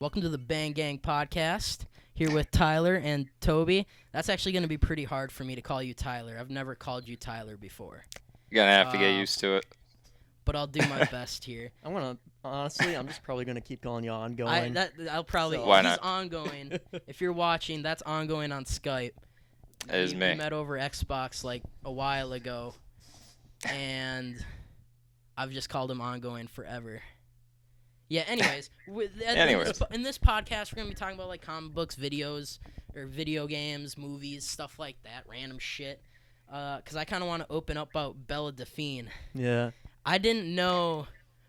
Welcome to the Bang Gang podcast. Here with Tyler and Toby. That's actually going to be pretty hard for me to call you Tyler. I've never called you Tyler before. You're gonna have to get used to it. But I'll do my best here. Honestly, I'm just probably gonna keep calling you ongoing. I'll probably. So- Why He's not? ongoing. If you're watching, that's ongoing on Skype. That is We me. met over Xbox like a while ago, and I've just called him ongoing forever. Yeah. Anyways, in this podcast, we're gonna be talking about like comic books, videos, or video games, movies, stuff like that, random shit. Cause I kind of want to open up about Belle Delphine. Yeah. I didn't know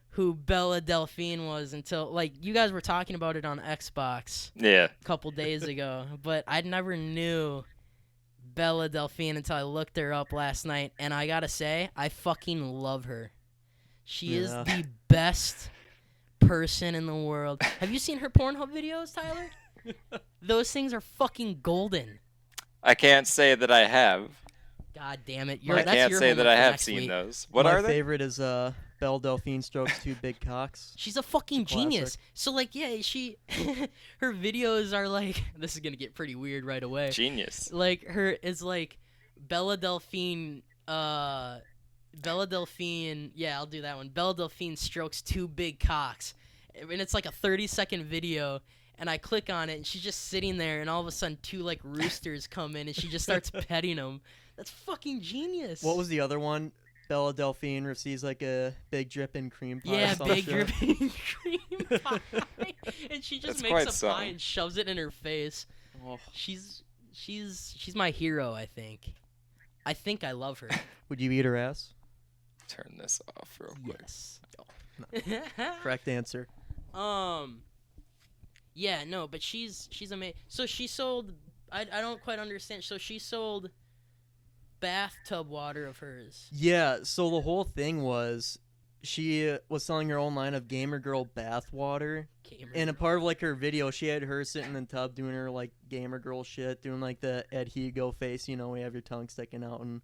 who Belle Delphine was until like you guys were talking about it on Xbox Yeah. a couple days ago, but I never knew Belle Delphine until I looked her up last night, and I gotta say, I fucking love her. She is Yeah. the best person in the world. Have you seen her Pornhub videos, Tyler? Those things are fucking golden. I can't say that I have. God damn it! I That's can't your say that homework I for have next seen week. those. What My are they? favorite is Belle Delphine strokes two big cocks. She's a fucking Classic. genius. So like, yeah, her videos are like, this is gonna get pretty weird right away. Genius. Like her is like Belle Delphine. Belle Delphine. Yeah, I'll do that one. Belle Delphine strokes two big cocks, and it's like a 30-second video. And I click on it, and she's just sitting there, and all of a sudden, two like roosters come in, and she just starts petting them. That's fucking genius. What was the other one? Belle Delphine receives like a big dripping cream pie. Yeah, or some big shit. dripping cream pie, and she just That's makes quite a some. pie and shoves it in her face. Oh, She's my hero. I think I love her. would you eat her ass? Turn this off real quick. Yes. Correct answer. Yeah, no, but she's amazing. So she sold. I don't quite understand. So she sold bathtub water of hers. Yeah. So the whole thing was, she was selling her own line of Gamer Girl bath water. Gamer And a girl. part of like her video, she had her sitting in the tub doing her like Gamer Girl shit, doing like the Ed Hugo face. You know, we have your tongue sticking out and.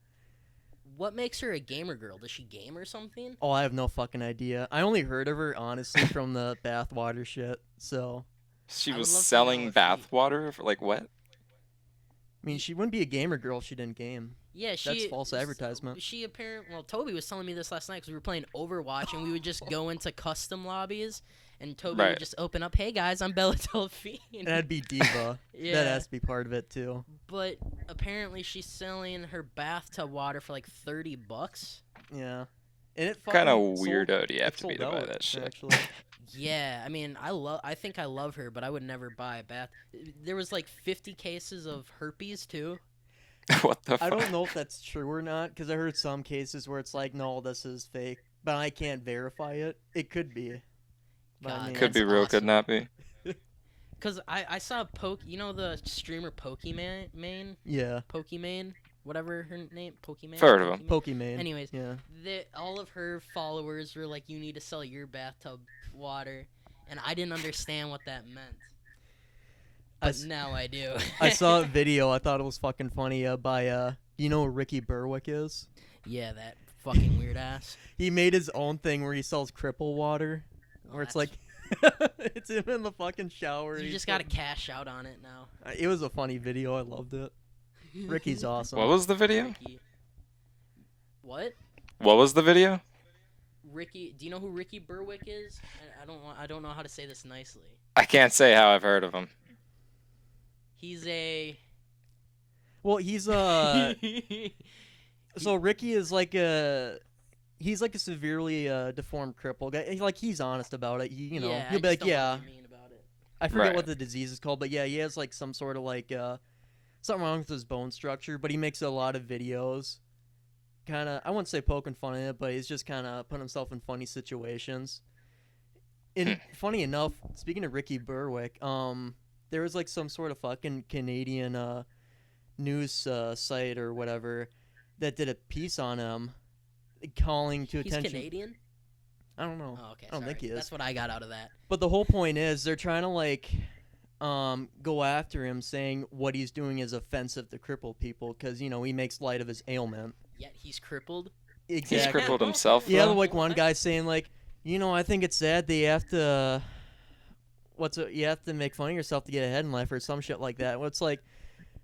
What makes her a gamer girl? Does she game or something? Oh, I have no fucking idea. I only heard of her honestly from the bathwater shit. So, She I was would love to know selling if bath water for like what? I mean, she wouldn't be a gamer girl if she didn't game. Yeah, she. That's false advertisement. She apparently. Well, Toby was telling me this last night because we were playing Overwatch and we would just go into custom lobbies, and Toby Right. would just open up, "Hey guys, I'm Belle Delphine." And that'd be Diva. Yeah. That has to be part of it too. But apparently she's selling her bathtub water for like $30. Yeah. And it Kind of fucking sold- weirdo do you have it to be sold to buy out, that shit? Actually. Yeah, I mean, I think I love her, but I would never buy a bath. There was like 50 cases of herpes too. What the I fuck? don't know if that's true or not, because I heard some cases where it's like, no, this is fake, but I can't verify it. It could be. But I God, mean, Could be That's real, awesome. could not be. Cause I saw you know the streamer Pokimane, Yeah. whatever her name, Pokimane. Heard of him. Pokemon. Anyways, Yeah. all of her followers were like, "You need to sell your bathtub water," and I didn't understand what that meant. I But s- now I do. I saw a video. I thought it was fucking funny by you know who Ricky Berwick is? Yeah, that fucking weird ass. He made his own thing where he sells cripple water, Oh, where it's that's- like it's him in the fucking shower. you he's just gotta fucking- cash out on it now. It was a funny video. I loved it. Ricky's awesome. What was the video? Ricky. What? What was the video? Ricky? Do you know who Ricky Berwick is? I don't know how to say this nicely. I can't say how I've heard of him. He's a. Well, he's so Ricky is like he's like a severely deformed cripple guy. He's honest about it. He, Yeah, I he'll be just like, don't know yeah, what you mean about it. I forget Right. what the disease is called, but yeah, he has like some sort of like something wrong with his bone structure. But he makes a lot of videos, kind of I wouldn't say poking fun at it, but he's just kind of putting himself in funny situations. And funny enough, speaking of Ricky Berwick, there was like some sort of fucking Canadian news site or whatever that did a piece on him, calling to He's attention. Canadian. I don't know. Oh, okay. I don't think sorry. he is. That's what I got out of that. But the whole point is they're trying to like go after him, saying what he's doing is offensive to crippled people because he makes light of his ailment. Yet he's crippled. Exactly. He's crippled himself. Yeah, though? like one guy saying like, I think it's sad they have to. you have to make fun of yourself to get ahead in life or some shit like that. Well, it's like,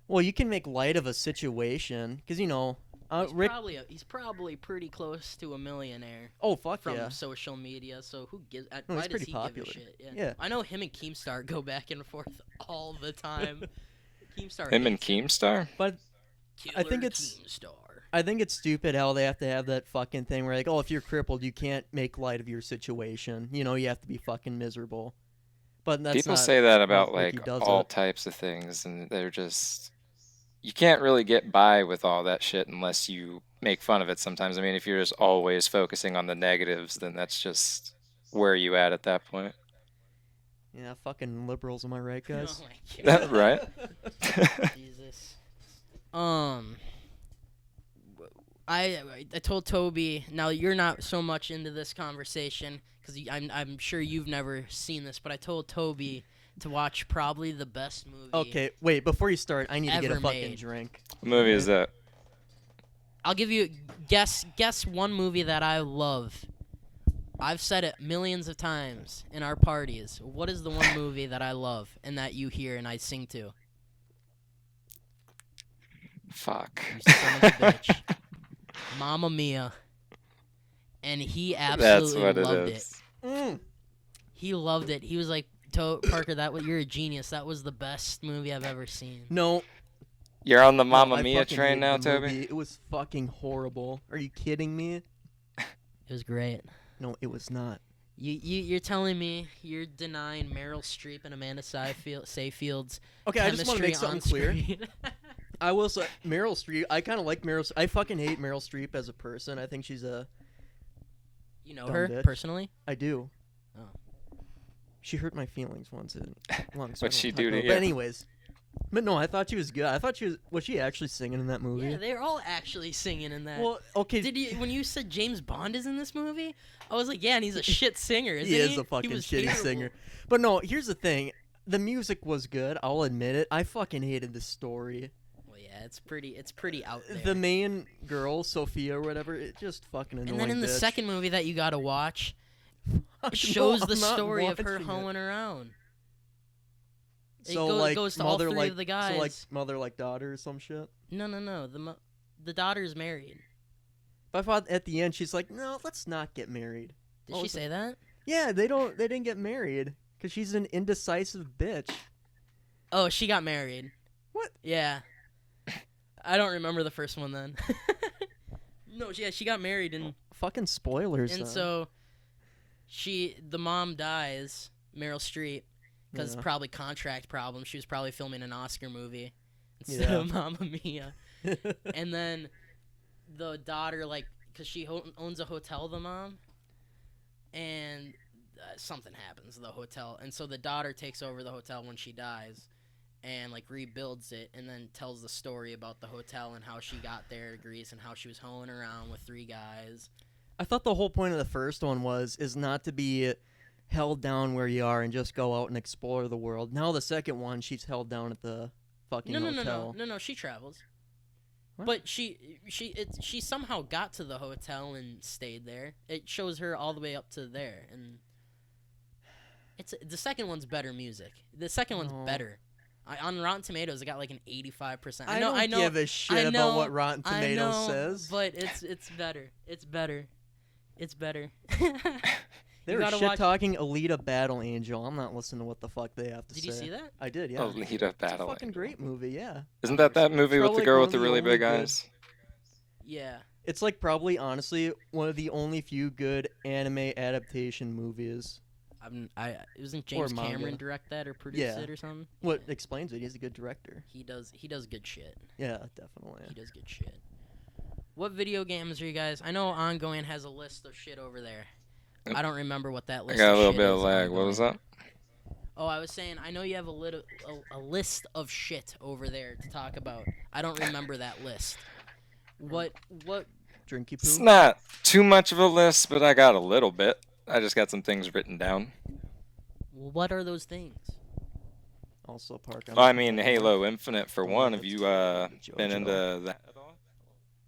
well, you can make light of a situation because he's probably pretty close to a millionaire. Oh fuck from yeah. social media. So who gives? No, why he's does pretty he popular. give a shit? Yeah. I know him and Keemstar go back and forth all the time. Keemstar. Him and hates Keemstar? But I think Killer it's Keemstar. I think it's stupid how they have to have that fucking thing where like, oh, if you're crippled, you can't make light of your situation. You know, you have to be fucking miserable. But that's People not say that how about Ricky like does all it. types of things, and they're just you can't really get by with all that shit unless you make fun of it sometimes. I mean, if you're just always focusing on the negatives, then that's just where you at that point. Yeah, fucking liberals, am I right, guys? Oh my God. Right? Jesus. I told Toby. Now you're not so much into this conversation because I'm sure you've never seen this, but I told Toby to watch probably the best movie. Okay, wait, before you start, I need to get a Ever fucking made. drink. What movie is that? I'll give you guess one movie that I love. I've said it millions of times in our parties. What is the one movie that I love and that you hear and I sing to? Fuck. You son of a bitch. Mamma Mia. And he That's absolutely what loved it it. is. He loved it. He was like, Parker, you're a genius. That was the best movie I've ever seen. No. You're on the no, Mamma I Mia fucking train hated now, the Toby? movie. It was fucking horrible. Are you kidding me? It was great. No, it was not. You're telling me you're denying Meryl Streep and Amanda Seyfield's Okay, I just want to make chemistry something on clear. screen? I will say Meryl Streep. I kind of like Meryl. I fucking hate Meryl Streep as a person. I think she's a. You know Dumb her bitch. personally? I do. Oh. She hurt my feelings once. What'd she do to you? But anyways, but no, I thought she was good. I thought was she actually singing in that movie? Yeah, they're all actually singing in that. Well, okay. Did you when you said James Bond is in this movie? I was like, yeah, and he's a shit singer, isn't he he? is a fucking was shitty terrible. singer. But no, here's the thing. The music was good. I'll admit it. I fucking hated the story. Well, yeah, it's pretty out there. The main girl, Sophia or whatever, it just fucking annoying. And then in the bitch. second movie that you gotta watch, Fuck, it shows no, the I'm not story of her watching it. hoeing around. So it goes to all mother three like of the guys. So like mother like daughter or some shit. No. The daughter's married. But I thought at the end she's like, no, let's not get married. Did she say that? Yeah, they didn't get married because she's an indecisive bitch. Oh, she got married. What? Yeah. I don't remember the first one then. No, yeah, she got married and Fucking spoilers. and though. so the mom dies, Meryl Streep, because Yeah. probably contract problems. She was probably filming an Oscar movie instead Yeah. of Mamma Mia. And then the daughter, like, because she owns a hotel, the mom, and something happens to the hotel. And so the daughter takes over the hotel when she dies and, like, rebuilds it and then tells the story about the hotel and how she got there to Greece and how she was hoeing around with 3 guys. I thought the whole point of the first one is not to be held down where you are and just go out and explore the world. Now the second one, she's held down at the fucking hotel. No, she travels. What? But she somehow got to the hotel and stayed there. It shows her all the way up to there, and the second one's better music. The second one's No. better. On Rotten Tomatoes, it got like an 85%. I don't give a shit about what Rotten Tomatoes says. But it's better. It's better. It's better. They were shit talking Alita Battle Angel. I'm not listening to what the fuck they have to Did say. you see that? I did, yeah. Alita It's a Battle. fucking great movie, yeah. Isn't that movie with the Probably girl one with of the the really only big good- eyes? Yeah. It's like probably honestly one of the only few good anime adaptation movies. Isn't James manga. Cameron direct that or produce Yeah. it or something? What Yeah. explains it? He's a good director. He does good shit. Yeah, definitely. He does good shit. What video games are you guys? I know Ongoing has a list of shit over there. I don't remember what that I list got a of little shit bit of is, lag. What was Ongoing. that? Oh, I was saying, I know you have a list of shit over there to talk about. I don't remember that list. What? Drinky It's poo. not too much of a list, but I got a little bit. I just got some things written down. What are those things? Also, Park. Well, I mean, Halo Infinite for one. Have you been JoJo. into that at all?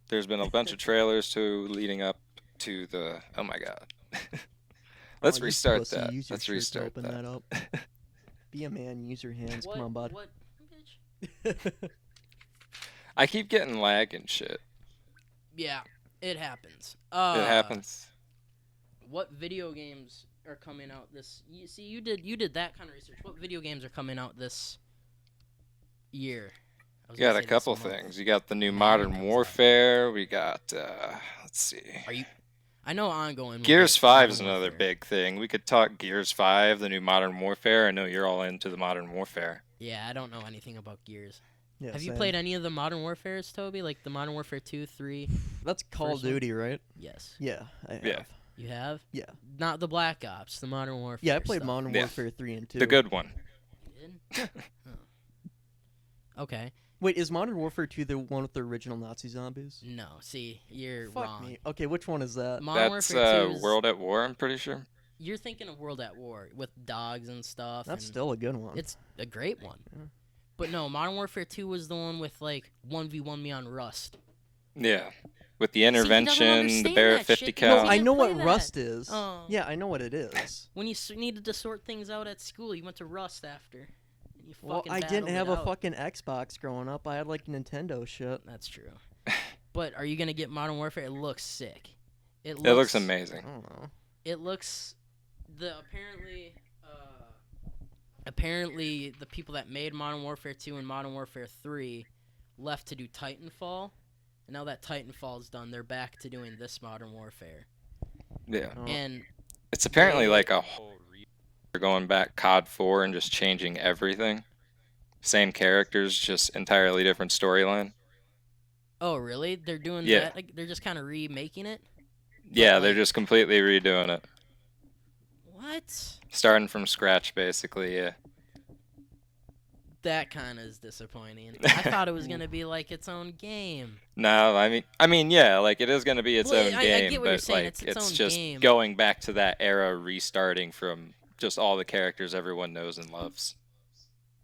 There's been a bunch of trailers leading up to the. Oh my god. Let's Oh, you restart pussy, that. use your Let's shirt to restart open that. up. Be a man. Use your hands. Come on, bud. What, bitch? I keep getting lag and shit. Yeah, it happens. It happens. What video games are coming out this? You did that kind of research. What video games are coming out this year? You got a couple things. You got the new Modern Warfare. We got let's see. I know ongoing. Gears 5 is another big thing. We could talk Gears 5, the new Modern Warfare. I know you're all into the Modern Warfare. Yeah, I don't know anything about Gears. Yeah, have you played any of the Modern Warfares, Toby? Like the Modern Warfare 2, 3? That's Call of Duty, right? Yes. Yeah, I have. Yeah. You have? Yeah. Not the Black Ops, the Modern Warfare. Yeah, I played stuff. Modern Warfare 3 and 2. The good one. You did? Oh. Okay. Wait, is Modern Warfare 2 the one with the original Nazi zombies? No, see, you're Fuck wrong. me. Okay, which one is that? Modern That's Warfare 2 is, World at War, I'm pretty sure. You're thinking of World at War with dogs and stuff. That's and still a good one. It's a great one. Yeah. But no, Modern Warfare 2 was the one with like 1v1 me on Rust. Yeah. With the intervention, the Barrett 50 shit. cal. No, I know play what that. Rust is. Oh. Yeah, I know what it is. When you needed to sort things out at school, you went to Rust after. And you Well, fucking I didn't battled have it a out. fucking Xbox growing up. I had like Nintendo shit. That's true. But are you gonna get Modern Warfare? It looks sick. It looks amazing. I don't know. It looks apparently the people that made Modern Warfare 2 and Modern Warfare 3 left to do Titanfall, and now that Titanfall's done, they're back to doing this Modern Warfare. Yeah. Oh. And It's apparently like a whole they're going back COD 4 and just changing everything. Same characters, just entirely different storyline. oh really? They're doing Yeah. that? Like, they're just kind of remaking it? Yeah, like- they're just completely redoing it. What? Starting from scratch, basically, yeah. That kind of is disappointing. I thought it was gonna be like its own game. No, I mean, yeah, like it is going to be its Well, own I game, get what you're but saying, like it's its own just game. going back to that era, restarting from just all the characters everyone knows and loves.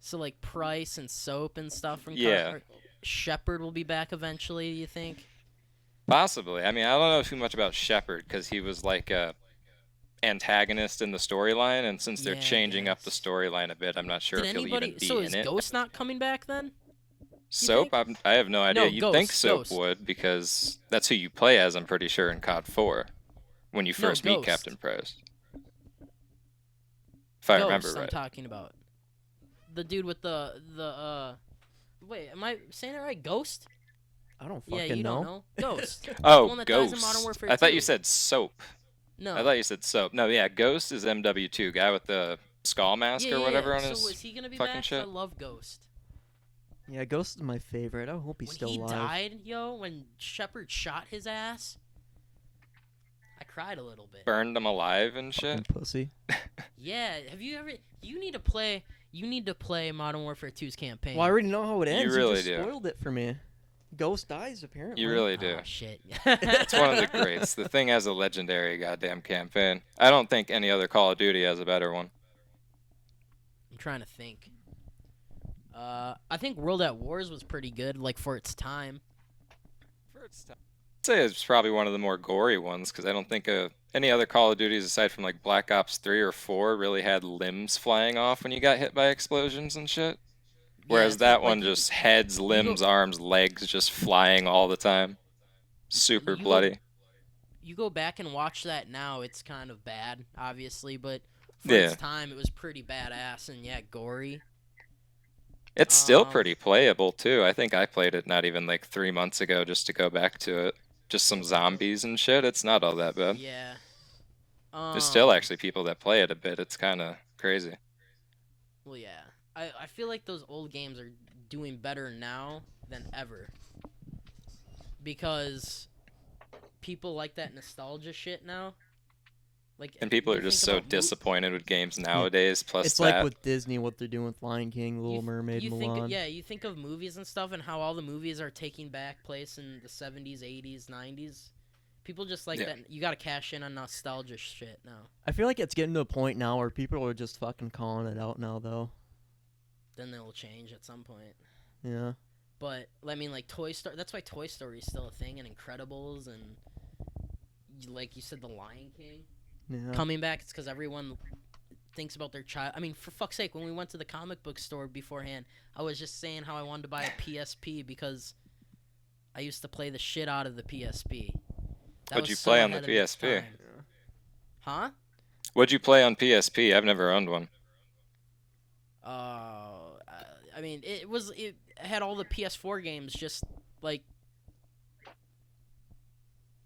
So like Price and Soap and stuff from Yeah. Shepard will be back eventually. You think? Possibly. I mean, I don't know too much about Shepard because he was like a antagonist in the storyline, and since they're Yeah, I changing up the guess. storyline a bit, I'm not sure Did if he'll anybody? even be So in is it. Ghost not coming back then? Soap? think? I have no idea. No, You'd think Ghost, Soap Ghost. would because that's who you play as, I'm pretty sure, in COD 4 when you No, first meet Ghost. Captain Price. If I remember Ghost, I'm right. talking about the dude with the. Wait, am I saying it right? Ghost? I don't Yeah, fucking you know. don't know. Ghost. The Oh, one that dies in Ghost. Modern Warfare I thought you 2. said Soap. No. I thought you said Soap. No, yeah, Ghost is MW2, guy with the skull mask yeah, or whatever yeah. on So his is he gonna be fucking back? 'Cause shit. I love Ghost. Yeah, Ghost is my favorite. I hope he's When still he alive. died, when Shepard shot his ass, I cried a little bit. Burned him alive and shit. Fucking pussy. Yeah, have you ever? You need to play. You need to play Modern Warfare 2's campaign. Well, I already know how it ends. really just do. spoiled it for me. Ghost dies, apparently. You really do. Oh shit. It's one of the greats. The thing has a legendary goddamn campaign. I don't think any other Call of Duty has a better one. I'm trying to think. I think World at Wars was pretty good, like for its time. I'd say it's probably one of the more gory ones because I don't think any other Call of Duties aside from like Black Ops 3 or 4 really had limbs flying off when you got hit by explosions and shit. Whereas it's that like one just heads, limbs, arms, legs just flying all the time. Super You go- bloody. You go back and watch that now, it's kind of bad, obviously, but for Yeah. its time, it was pretty badass and yeah, gory. It's still Um, pretty playable too. I think I played it not even like 3 months ago just to go back to it. Just some zombies and shit. It's not all that bad. Yeah. There's still actually people that play it a bit. It's kind of crazy. Well, yeah. I feel like those old games are doing better now than ever. Because people like that nostalgia shit now. Like, And people you are just think so about disappointed with games nowadays. Plus It's that. like with Disney, what they're doing with Lion King, Little Mermaid, you Mulan. think, you think of movies and stuff and how all the movies are taking back place in the 70s, 80s, 90s. People just like Yeah. that. You gotta cash in on nostalgia shit now. I feel like it's getting to a point now where people are just fucking calling it out now, though. Then they'll change at some point. Yeah. But I mean, like Toy Story. That's why Toy Story is still a thing, and Incredibles, and like you said, The Lion King Yeah. coming back. It's because everyone thinks about their child. I mean, for fuck's sake, when we went to the comic book store beforehand, I was just saying how I wanted to buy a PSP because I used to play the shit out of the PSP. What'd you play on the PSP? Huh? What'd you play on PSP? I've never owned one. I mean, it had all the PS4 games, just like,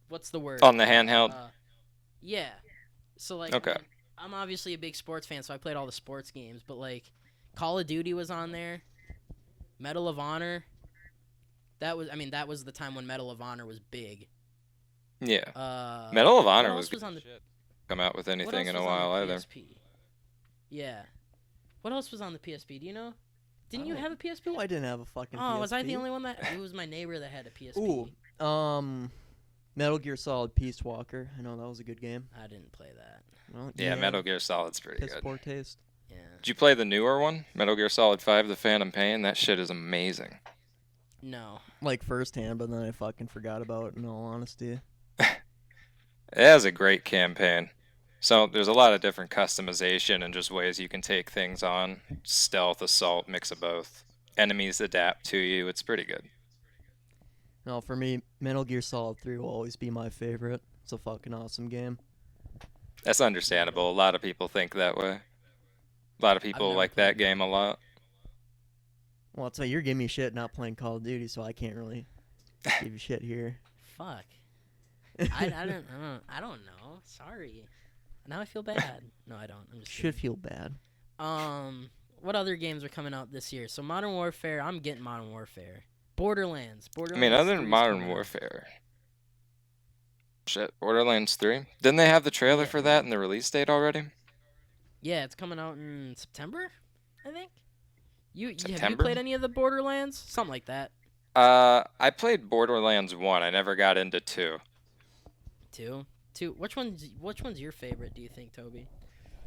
what's the word? On the handheld? Yeah. So, like, okay. I'm obviously a big sports fan, so I played all the sports games, but, like, Call of Duty was on there, Medal of Honor. That was the time when Medal of Honor was big. Yeah. Medal of Honor was on the shit. Come out with anything in a while either. Yeah. What else was on the PSP? Do you know? Didn't you have a PSP? No, I didn't have a fucking PSP. Oh, was I the only one that... It was my neighbor that had a PSP. Ooh, Metal Gear Solid Peace Walker. I know that was a good game. I didn't play that. Well, yeah, Metal Gear Solid's pretty good. Poor taste. Yeah. Did you play the newer one? Metal Gear Solid 5, The Phantom Pain? That shit is amazing. No. Like firsthand, but then I fucking forgot about it, in all honesty. It has a great campaign. So there's a lot of different customization and just ways you can take things on. Stealth, assault, mix of both. Enemies adapt to you. It's pretty good. No, for me, Metal Gear Solid 3 will always be my favorite. It's a fucking awesome game. That's understandable. A lot of people think that way. A lot of people like that game a lot. Well, I'll tell you, you're giving me shit not playing Call of Duty, so I can't really give you shit here. Fuck. I don't know. Sorry. Now I feel bad. No, I don't. I'm just should feel bad. What other games are coming out this year? So Modern Warfare. I'm getting Modern Warfare. Borderlands. I mean, other than Modern Warfare. Shit, Borderlands 3. Didn't they have the trailer for that and the release date already? Yeah, it's coming out in September, I think. September? Have you played any of the Borderlands? Something like that. I played Borderlands 1. I never got into 2. 2? Which one's your favorite, do you think, Toby?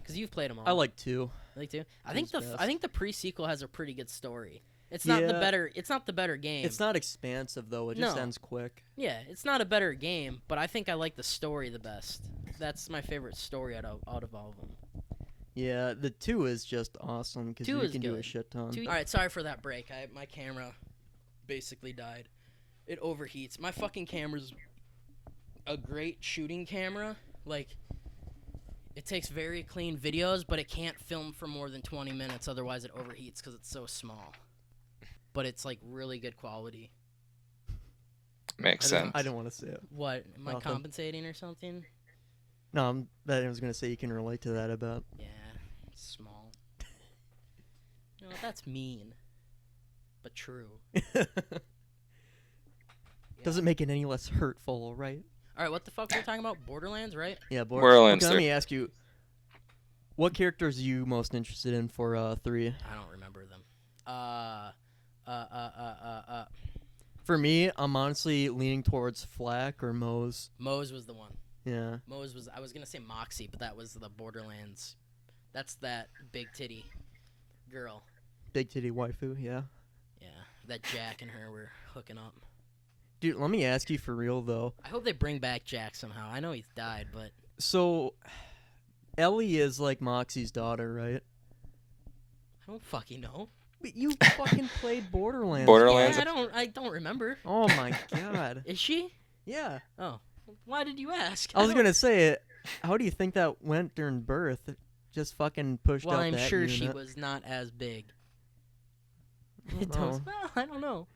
Because you've played them all. I like 2. You like 2? I think the pre-sequel has a pretty good story. It's not the better game. It's not expansive though. It just ends quick. Yeah, it's not a better game, but I think I like the story the best. That's my favorite story out of all of them. Yeah, the 2 is just awesome because you can do a shit ton. All right, sorry for that break. My camera basically died. It overheats. My fucking camera's a great shooting camera. Like, it takes very clean videos, but it can't film for more than 20 minutes. Otherwise, it overheats because it's so small. But it's, like, really good quality. Makes sense. I don't want to say it. What? Am I compensating or something? No, I was going to say you can relate to that a bit. Yeah, it's small. No, that's mean. But true. Doesn't make it any less hurtful, right? All right, what the fuck were we talking about? Borderlands, right? Yeah, Borderlands. Okay, let me ask you, what characters are you most interested in for 3? I don't remember them. For me, I'm honestly leaning towards Flak or Mose. Mose was the one. Yeah. Mose was. I was gonna say Moxie, but that was the Borderlands. That's that big titty girl. Big titty waifu, yeah. Yeah, that Jack and her were hooking up. Dude, let me ask you for real though. I hope they bring back Jack somehow. I know he's died, but so Ellie is like Moxie's daughter, right? I don't fucking know. But you fucking played Borderlands. Borderlands. Yeah, I don't remember. Oh my god. Is she? Yeah. Oh, why did you ask? I was gonna say, how do you think that went during birth? Just fucking pushed out that unit. Well, I'm sure she was not as big. Well, I don't know.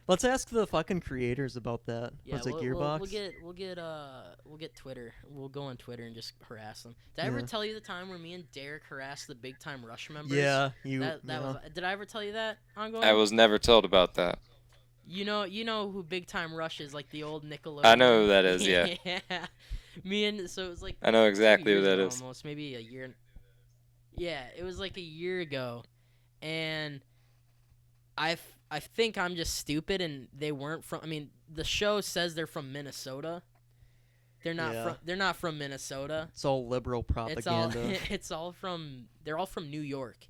Let's ask the fucking creators about that. Yeah, was it Gearbox? We'll get Twitter. We'll go on Twitter and just harass them. Did I ever tell you the time where me and Derek harassed the Big Time Rush members? Yeah, was. Did I ever tell you that? Ongoing? I was never told about that. You know who Big Time Rush is, like the old Nickelodeon. I know who that is. Yeah. Yeah. So it was like. I know exactly who that is. Almost maybe a year. Yeah, it was like a year ago, and I think I'm just stupid, and they weren't from. I mean, the show says they're from Minnesota. They're not from Minnesota. It's all liberal propaganda. They're all from New York,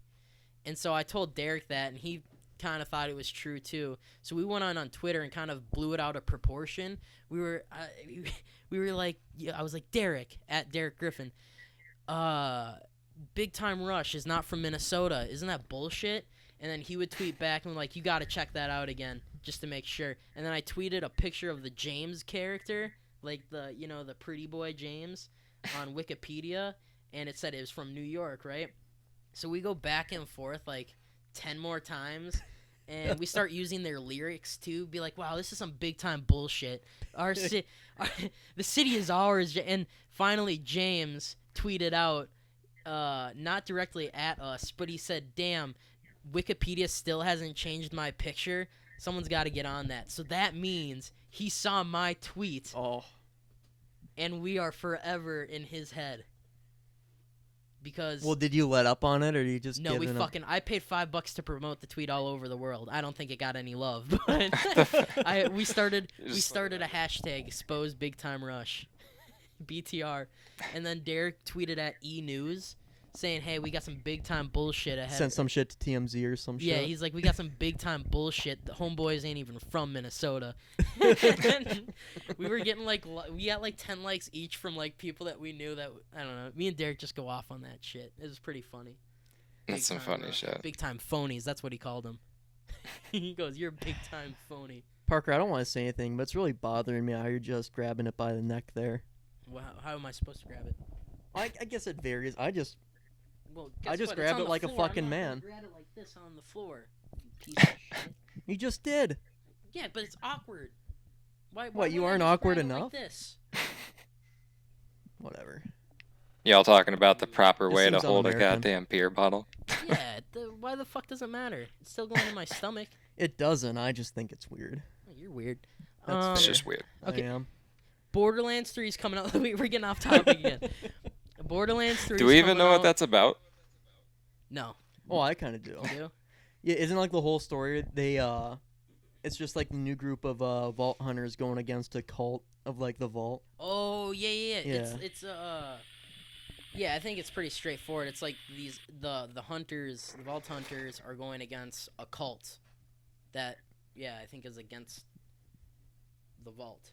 and so I told Derek that, and he kind of thought it was true too. So we went on Twitter and kind of blew it out of proportion. We were like, I was like, Derek at Derek Griffin. Big Time Rush is not from Minnesota. Isn't that bullshit? And then he would tweet back and like, you got to check that out again just to make sure. And then I tweeted a picture of the James character, like the pretty boy James on Wikipedia, and it said it was from New York, right? So we go back and forth like 10 more times, and we start using their lyrics to be like, wow, this is some big time bullshit. The city is ours. And finally James tweeted out, not directly at us, but he said, damn, Wikipedia still hasn't changed my picture. Someone's got to get on that. So that means he saw my tweet. Oh. And we are forever in his head. Because well, did you let up on it, or did you just no? I paid $5 to promote the tweet all over the world. I don't think it got any love, but we started a hashtag expose Big Time Rush, BTR, and then Derek tweeted at E News saying, "Hey, we got some big time bullshit ahead." Sent some shit to TMZ or some shit. Yeah, he's like, "We got some big time bullshit. The homeboys ain't even from Minnesota." We were getting we got 10 likes each from people that we knew that I don't know. Me and Derek just go off on that shit. It was pretty funny. That's some funny shit. Big time phonies. That's what he called them. He goes, "You're a big time phony." Parker, I don't want to say anything, but it's really bothering me how you're just grabbing it by the neck there. Well, how am I supposed to grab it? I guess it varies. I just what? grab it like a fucking I'm not man. Grab it like this on the floor. You piece of shit. You just did. Yeah, but it's awkward. Why what? You wouldn't I aren't just awkward grab it enough. Like this? Whatever. Y'all talking about the proper This way to seems hold a un-American. goddamn beer bottle? Yeah. Why the fuck does it matter? It's still going in my stomach. It doesn't. I just think it's weird. Oh, you're weird. That's It's just weird. Okay. I am. Borderlands 3 is coming out. We're getting off topic again. Borderlands 3. Do we even know what that's about? No. Oh, I kind of do. You do? Yeah, isn't like the whole story? It's just like the new group of vault hunters going against a cult of the vault. Oh yeah. Yeah. It's yeah, I think it's pretty straightforward. It's like the hunters, the vault hunters are going against a cult that I think is against the vault.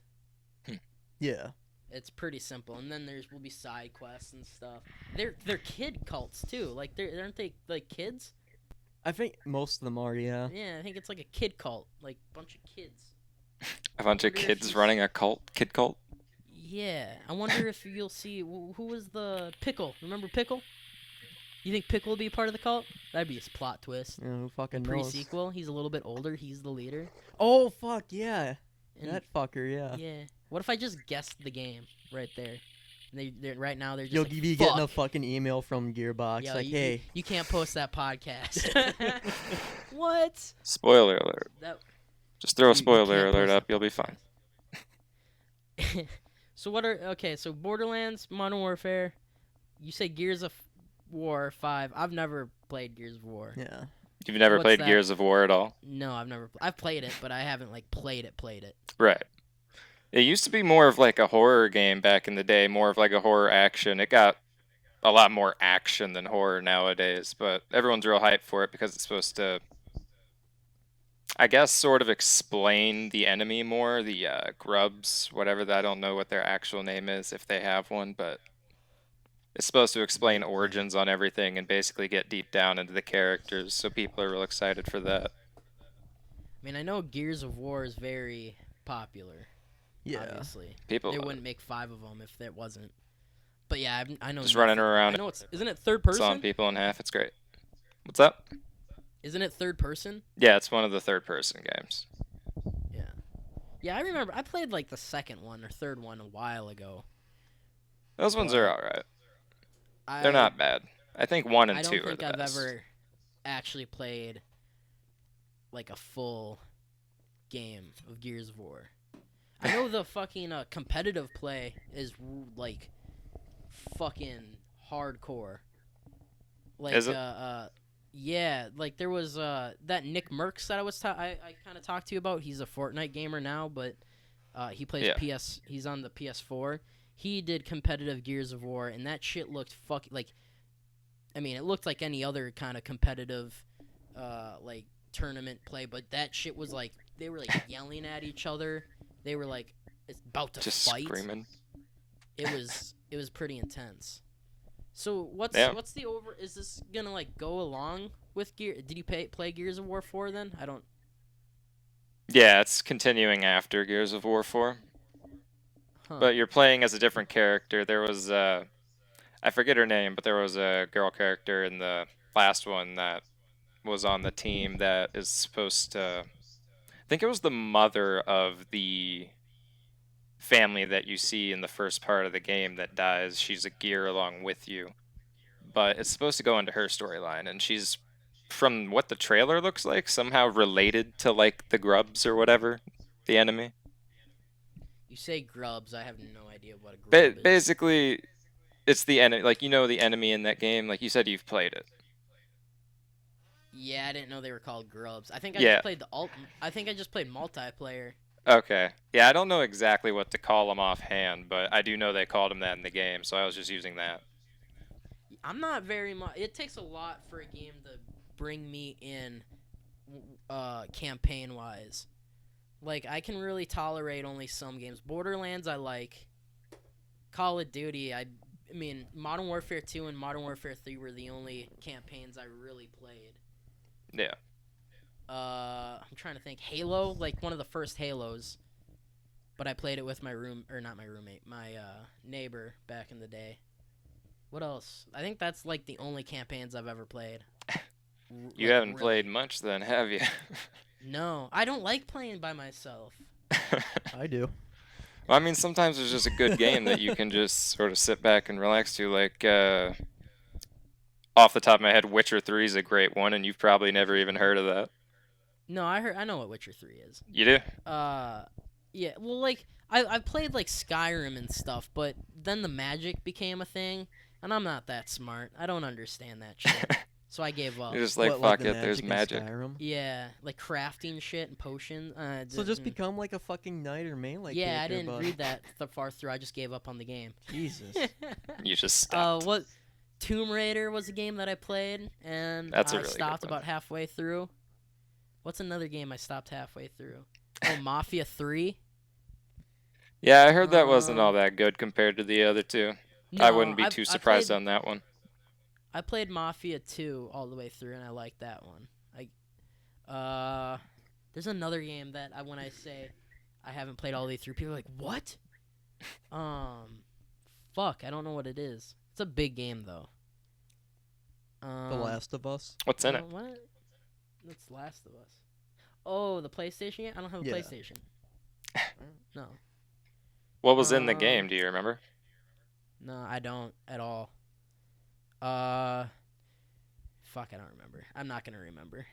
Yeah. It's pretty simple, and then will be side quests and stuff. They're kid cults too. Aren't they kids? I think most of them are. Yeah. Yeah, I think it's like a kid cult, like bunch of kids. A bunch of kids running a kid cult? Yeah, I wonder if you'll see who was the Pickle. Remember Pickle? You think Pickle will be a part of the cult? That'd be his plot twist. Yeah, who fucking knows? Pre-sequel, he's a little bit older. He's the leader. Oh fuck yeah! And That fucker, yeah. Yeah. What if I just guessed the game right there? Right now they're just You'll like, be fuck. getting a fucking email from Gearbox Yo, hey. you can't post that podcast. What? Spoiler alert. Just throw a You spoiler can't alert post up, you'll be fine. So Borderlands, Modern Warfare. You say Gears of War 5. I've never played Gears of War. Yeah. You've never What's played that? Gears of War at all? No, I've never. I've played it, but I haven't played it. Right. It used to be more of a horror game back in the day, more of a horror action. It got a lot more action than horror nowadays, but everyone's real hyped for it because it's supposed to, I guess, sort of explain the enemy more, the grubs, whatever that. I don't know what their actual name is, if they have one, but it's supposed to explain origins on everything and basically get deep down into the characters, so people are real excited for that. I mean, I know Gears of War is very popular. Yeah. Obviously, People they love wouldn't make 5 of them if there wasn't. But yeah, I know. Just running around. I know isn't it third Sawing person? people in half. It's great. What's up? Isn't it third person? Yeah, it's one of the third-person games. Yeah. Yeah, I remember. I played the second one or third one a while ago. Those ones are alright. They're not bad. I think 1 and 2 are the best. I don't think I've ever actually played a full game of Gears of War. I know the fucking competitive play is fucking hardcore. Is it? Yeah, there was that Nick Merckx that I kind of talked to you about. He's a Fortnite gamer now, but he plays PS. He's on the PS4. He did competitive Gears of War, and that shit looked I mean, it looked like any other kind of competitive tournament play, but that shit was they were yelling at each other. They were it's about to just fight. screaming. It was pretty intense. So what's the over? Is this gonna like go along with Gear? Did you play Gears of War 4 then? I don't. Yeah, it's continuing after Gears of War 4. Huh. But you're playing as a different character. There was I forget her name, but there was a girl character in the last one that was on the team that is supposed to. I think it was the mother of the family that you see in the first part of the game that dies. She's a gear along with you, but it's supposed to go into her storyline, and she's, from what the trailer looks like, somehow related to like the grubs or whatever, the enemy. You say grubs, I have no idea what a grub is. Basically, it's the enemy. Like, you know, the enemy in that game. Like you said, you've played it. Yeah, I didn't know they were called grubs. I think I Yeah. just played I think I just played multiplayer. Okay. Yeah, I don't know exactly what to call them offhand, but I do know they called them that in the game, so I was just using that. I'm not very much. It takes a lot for a game to bring me in, campaign wise. Like, I can really tolerate only some games. Borderlands, I like. Call of Duty, I mean, Modern Warfare 2 and Modern Warfare 3 were the only campaigns I really played. Yeah. I'm trying to think. Halo, like one of the first Halos, but I played it with my neighbor back in the day. What else? I think that's like the only campaigns I've ever played. You haven't played much then, have you? No, I don't like playing by myself. I do. Well, I mean, sometimes it's just a good game that you can just sort of sit back and relax to. Like, off the top of my head, Witcher 3 is a great one, and you've probably never even heard of that. No, I know what Witcher 3 is. You do? Yeah. Well, like I played like Skyrim and stuff, but then the magic became a thing, and I'm not that smart. I don't understand that shit, so I gave up. You're just like, What, fuck the it, there's magic. Skyrim? Yeah, like crafting shit and potions. So just become like a fucking knight or melee. Yeah, I character, didn't bud. read that far through. I just gave up on the game. Jesus. You just stopped. What? Tomb Raider was a game that I played, and That's a I really good stopped one. about halfway through. What's another game I stopped halfway through? Oh, Mafia 3? Yeah, I heard that wasn't all that good compared to the other two. No, I wouldn't be too surprised on that one. I played Mafia 2 all the way through, and I liked that one. There's another game that when I say I haven't played all the way through, people are like, what? Fuck, I don't know what it is. It's a big game, though. The Last of Us. What's in it? What? That's Last of Us. Oh, the PlayStation game? I don't have a Yeah. PlayStation. No. What was in the game? Do you remember? No, I don't at all. Fuck, I don't remember. I'm not gonna remember.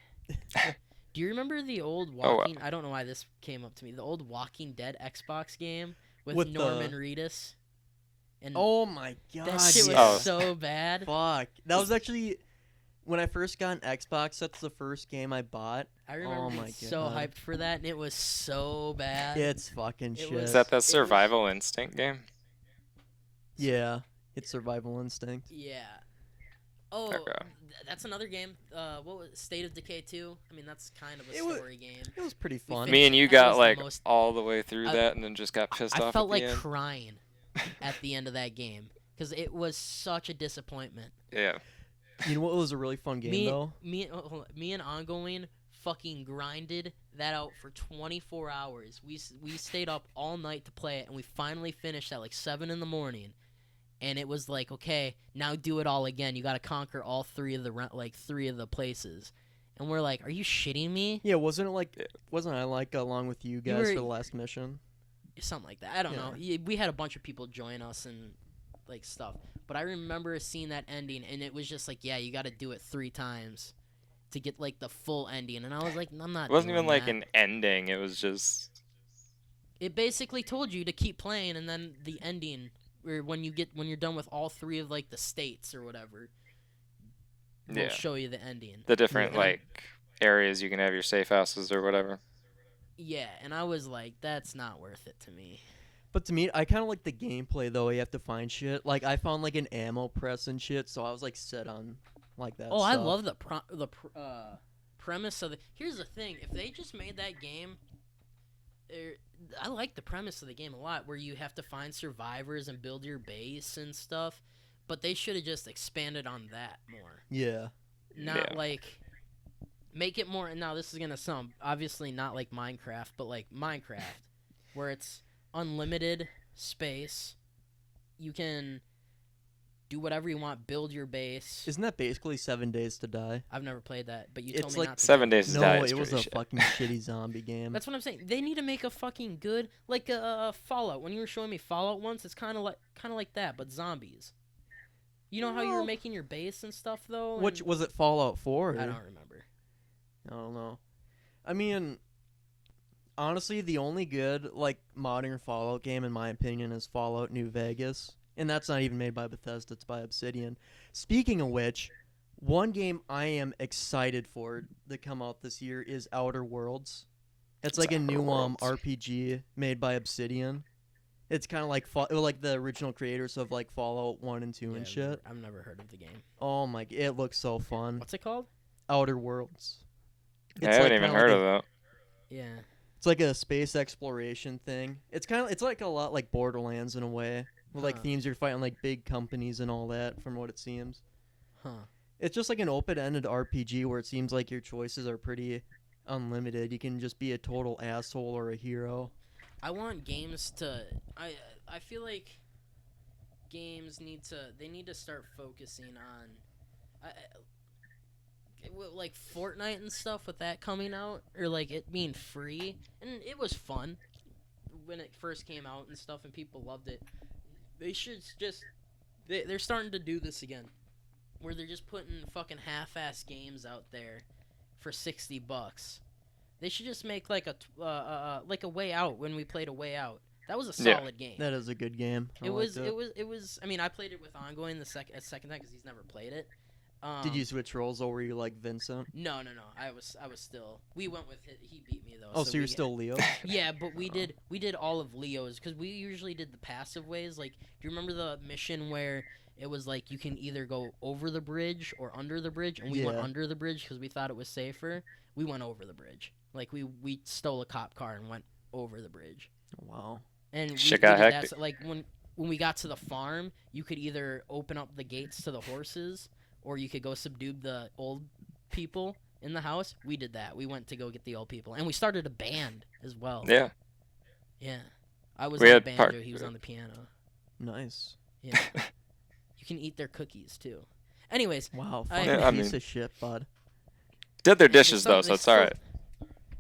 Do you remember the old Walking? I don't know why this came up to me. The old Walking Dead Xbox game with Norman Reedus. And Oh my god. that shit was Oh. so bad. Fuck. That was actually when I first got an Xbox. That's the first game I bought. I remember my being so God. hyped for that, and it was so bad. It's fucking It shit. was- Is that the Survival Instinct game? Yeah. It's Survival Instinct. Yeah. Oh, Okay. that's another game. What was State of Decay 2? I mean, that's kind of a It was- story game. It was pretty fun. Me and you That got was the like most- all the way through I- that and then just got pissed I off felt at like the end. crying at the end of that game because it was such a disappointment. Yeah. You know what was a really fun game though? Me and Ongoing fucking grinded that out for 24 hours. We stayed up all night to play it, and we finally finished at like 7 in the morning. And it was like, okay, now do it all again. You got to conquer all three of the places. And we're like, are you shitting me? Yeah, wasn't I like along with you guys were- for the last mission? Something like that. I don't know. We had a bunch of people join us and like stuff. But I remember seeing that ending, and it was just like, yeah, you got to do it 3 times to get like the full ending. And I was like, I'm not. It wasn't doing even like that. an ending. It was just. It basically told you to keep playing, and then the ending, where when you're done with all 3 of like the states or whatever, will Yeah. show you the ending. The different Yeah. like areas you can have your safe houses or whatever. Yeah, and I was like, that's not worth it to me. But to me, I kind of like the gameplay though. You have to find shit. Like I found like an ammo press and shit, so I was like set on like that. Oh, I stuff. love the premise of the. Here's the thing: if they just made that game, I like the premise of the game a lot, where you have to find survivors and build your base and stuff. but they should have just expanded on that more. Yeah. Not like make it more. Now this is gonna sound obviously not like Minecraft, but like Minecraft, where it's unlimited space. You can do whatever you want, build your base. Isn't that basically 7 Days to Die? I've never played that, but you It's told me like not to. 7 Days to Die. No, it was a fucking shitty zombie game. That's what I'm saying. They need to make a fucking good, like Fallout. When you were showing me Fallout once, it's kind of like that, but zombies. You know how you were making your base and stuff though. Which was it? Fallout 4? I don't remember. I don't know. I mean, honestly, the only good like modern Fallout game, in my opinion, is Fallout New Vegas. And that's not even made by Bethesda, it's by Obsidian. Speaking of which, one game I am excited for to come out this year is Outer Worlds. It's like a new RPG made by Obsidian. It's kind of like the original creators of like Fallout 1 and 2 and shit. I've never heard of the game. Oh my, it looks so fun. What's it called? Outer Worlds. I haven't even heard of that. Yeah. It's like a space exploration thing. It's like a lot like Borderlands in a way. With like themes, you're fighting like big companies and all that, from what it seems. It's just like an open-ended RPG where it seems like your choices are pretty unlimited. You can just be a total asshole or a hero. I want games to. I feel like games need to start focusing on, like Fortnite and stuff with that coming out, or like it being free, and it was fun when it first came out and stuff, and people loved it. They should just. They're starting to do this again, where they're just putting fucking half-ass games out there for $60. They should just make like a Way Out. When we played a Way Out, that was a solid game. That is a good game. It was. I mean, I played it with Ongoing the second time because he's never played it. Did you switch roles, or were you like Vincent? No. I was still. We went with it. He beat me though. Oh, so you're still Leo? Yeah, but we did all of Leo's because we usually did the passive ways. Like, do you remember the mission where it was like you can either go over the bridge or under the bridge, and we went under the bridge because we thought it was safer. We went over the bridge. Like we stole a cop car and went over the bridge. Wow. And shit got hectic. So, like when we got to the farm, you could either open up the gates to the horses, or you could go subdue the old people in the house. We did that. We went to go get the old people, and we started a band as well. Yeah. Yeah. I was on the banjo. He was on the piano. Nice. Yeah. You can eat their cookies too. Anyways. Wow. Fucking piece of shit, bud. Did their dishes though, so it's all right.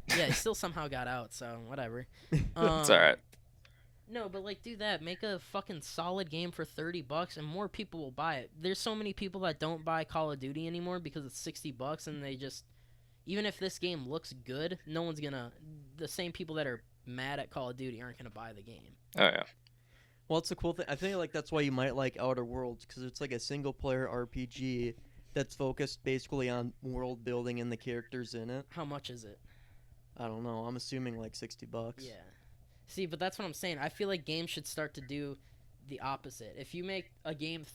Yeah, he still somehow got out, so whatever. It's all right. No, but like, do that. Make a fucking solid game for $30, and more people will buy it. There's so many people that don't buy Call of Duty anymore because it's $60, and they just, even if this game looks good, no one's gonna. The same people that are mad at Call of Duty aren't gonna buy the game. Oh yeah. Well, it's a cool thing. I think like that's why you might like Outer Worlds, because it's like a single-player RPG that's focused basically on world building and the characters in it. How much is it? I don't know. I'm assuming like $60. Yeah. See, but that's what I'm saying. I feel like games should start to do the opposite. If you make a game,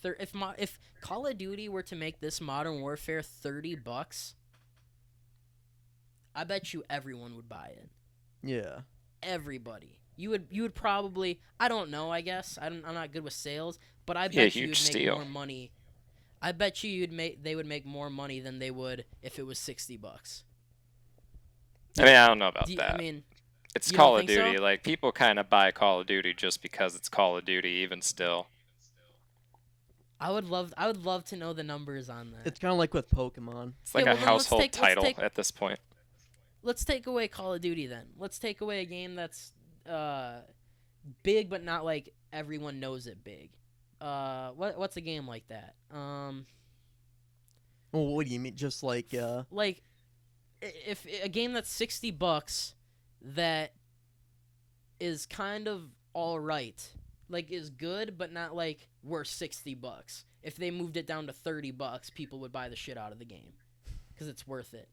if Call of Duty were to make this Modern Warfare $30, I bet you everyone would buy it. Yeah. Everybody. You would probably. I don't know. I guess I'm not good with sales, but I bet you would make more money. I bet you they would make more money than they would if it was $60. I mean, I don't know about that. I mean, it's Call of Duty. So? Like, people kind of buy Call of Duty just because it's Call of Duty, even still. I would love to know the numbers on that. It's kind of like with Pokemon. It's like a household title at this point. Let's take away Call of Duty then. Let's take away a game that's big, but not like everyone knows it big. What's a game like that? Well, what do you mean? Just like like. If a game that's $60 that is kind of all right, like is good but not like worth $60. If they moved it down to $30, people would buy the shit out of the game because it's worth it.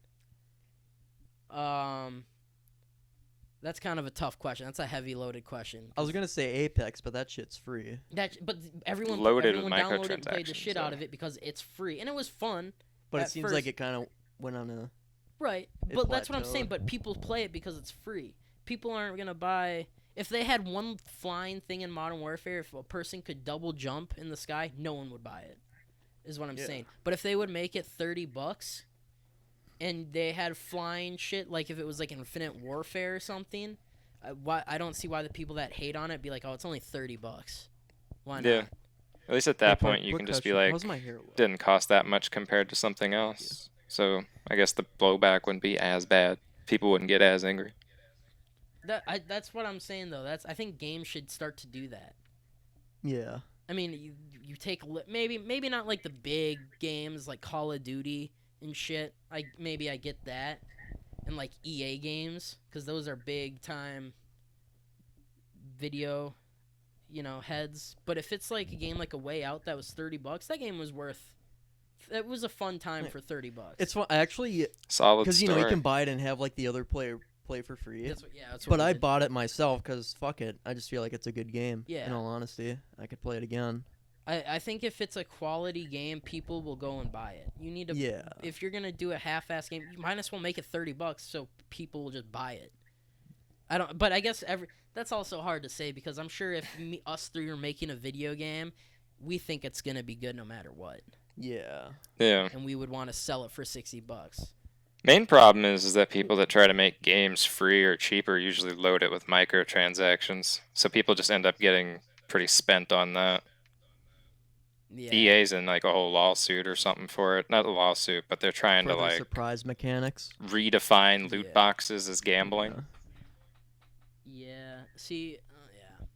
That's kind of a tough question. That's a heavy loaded question. I was gonna say Apex, but that shit's free. But everyone loaded with downloaded and played the shit out of it because it's free and it was fun. But it seems like it kind of went on a. Right, but that's what I'm saying. But people play it because it's free. People aren't gonna buy If they had one flying thing in Modern Warfare, if a person could double jump in the sky, no one would buy it. Is what I'm saying. But if they would make it $30 and they had flying shit, like if it was like Infinite Warfare or something, I don't see why the people that hate on it be like, oh, it's only $30. Why not? Yeah. At least at that point, you can just be like, didn't cost that much compared to something else. So I guess the blowback wouldn't be as bad. People wouldn't get as angry. That's what I'm saying, though. I think games should start to do that. Yeah. I mean, you take maybe not like the big games like Call of Duty and shit. I get that, and like EA games, because those are big time video, heads. But if it's like a game like A Way Out that was $30, that game was worth. It was a fun time for $30. It's fun, actually, solid because story. you can buy it and have like the other player play for free. That's what but I bought it myself because fuck it, I just feel like it's a good game. Yeah. In all honesty, I could play it again. I think if it's a quality game, people will go and buy it. You need to. Yeah. If you're gonna do a half-ass game, you might as well make it $30 so people will just buy it. But I guess that's also hard to say because I'm sure if us three are making a video game, we think it's gonna be good no matter what. Yeah. Yeah. And we would want to sell it for $60. Main problem is that people that try to make games free or cheaper usually load it with microtransactions. So people just end up getting pretty spent on that. Yeah. EA's in like a whole lawsuit or something for it. Not a lawsuit, but they're trying for to like surprise mechanics. Redefine loot boxes as gambling. Yeah. See. Yeah.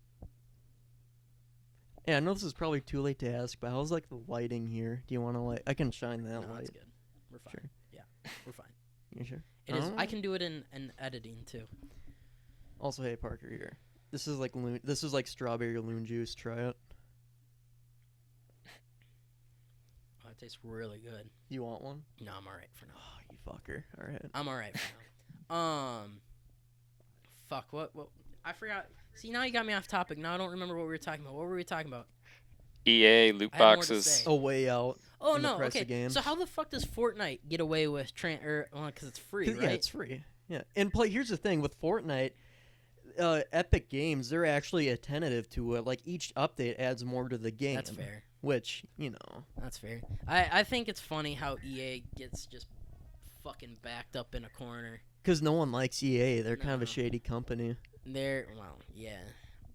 Yeah, I know this is probably too late to ask, but how's like the lighting here? Do you want to I can shine that light. That's good. We're fine. Sure. Yeah, we're fine. You sure? It is. I can do it in editing too. Also, hey Parker, here. This is like strawberry loon juice. Try it. Oh, it tastes really good. You want one? No, I'm alright for now. Oh, you fucker. All right. I'm alright for now. Fuck. What? I forgot. See, now you got me off topic. Now I don't remember what we were talking about. What were we talking about? EA loot boxes. A Way Out. Oh no. Okay. So how the fuck does Fortnite get away with because it's free, right? Yeah, it's free. Yeah. And here's the thing with Fortnite, Epic Games, they're actually attentive to it. Like each update adds more to the game. That's fair. Which, That's fair. I think it's funny how EA gets just fucking backed up in a corner. Because no one likes EA. They're kind of a shady company. Yeah.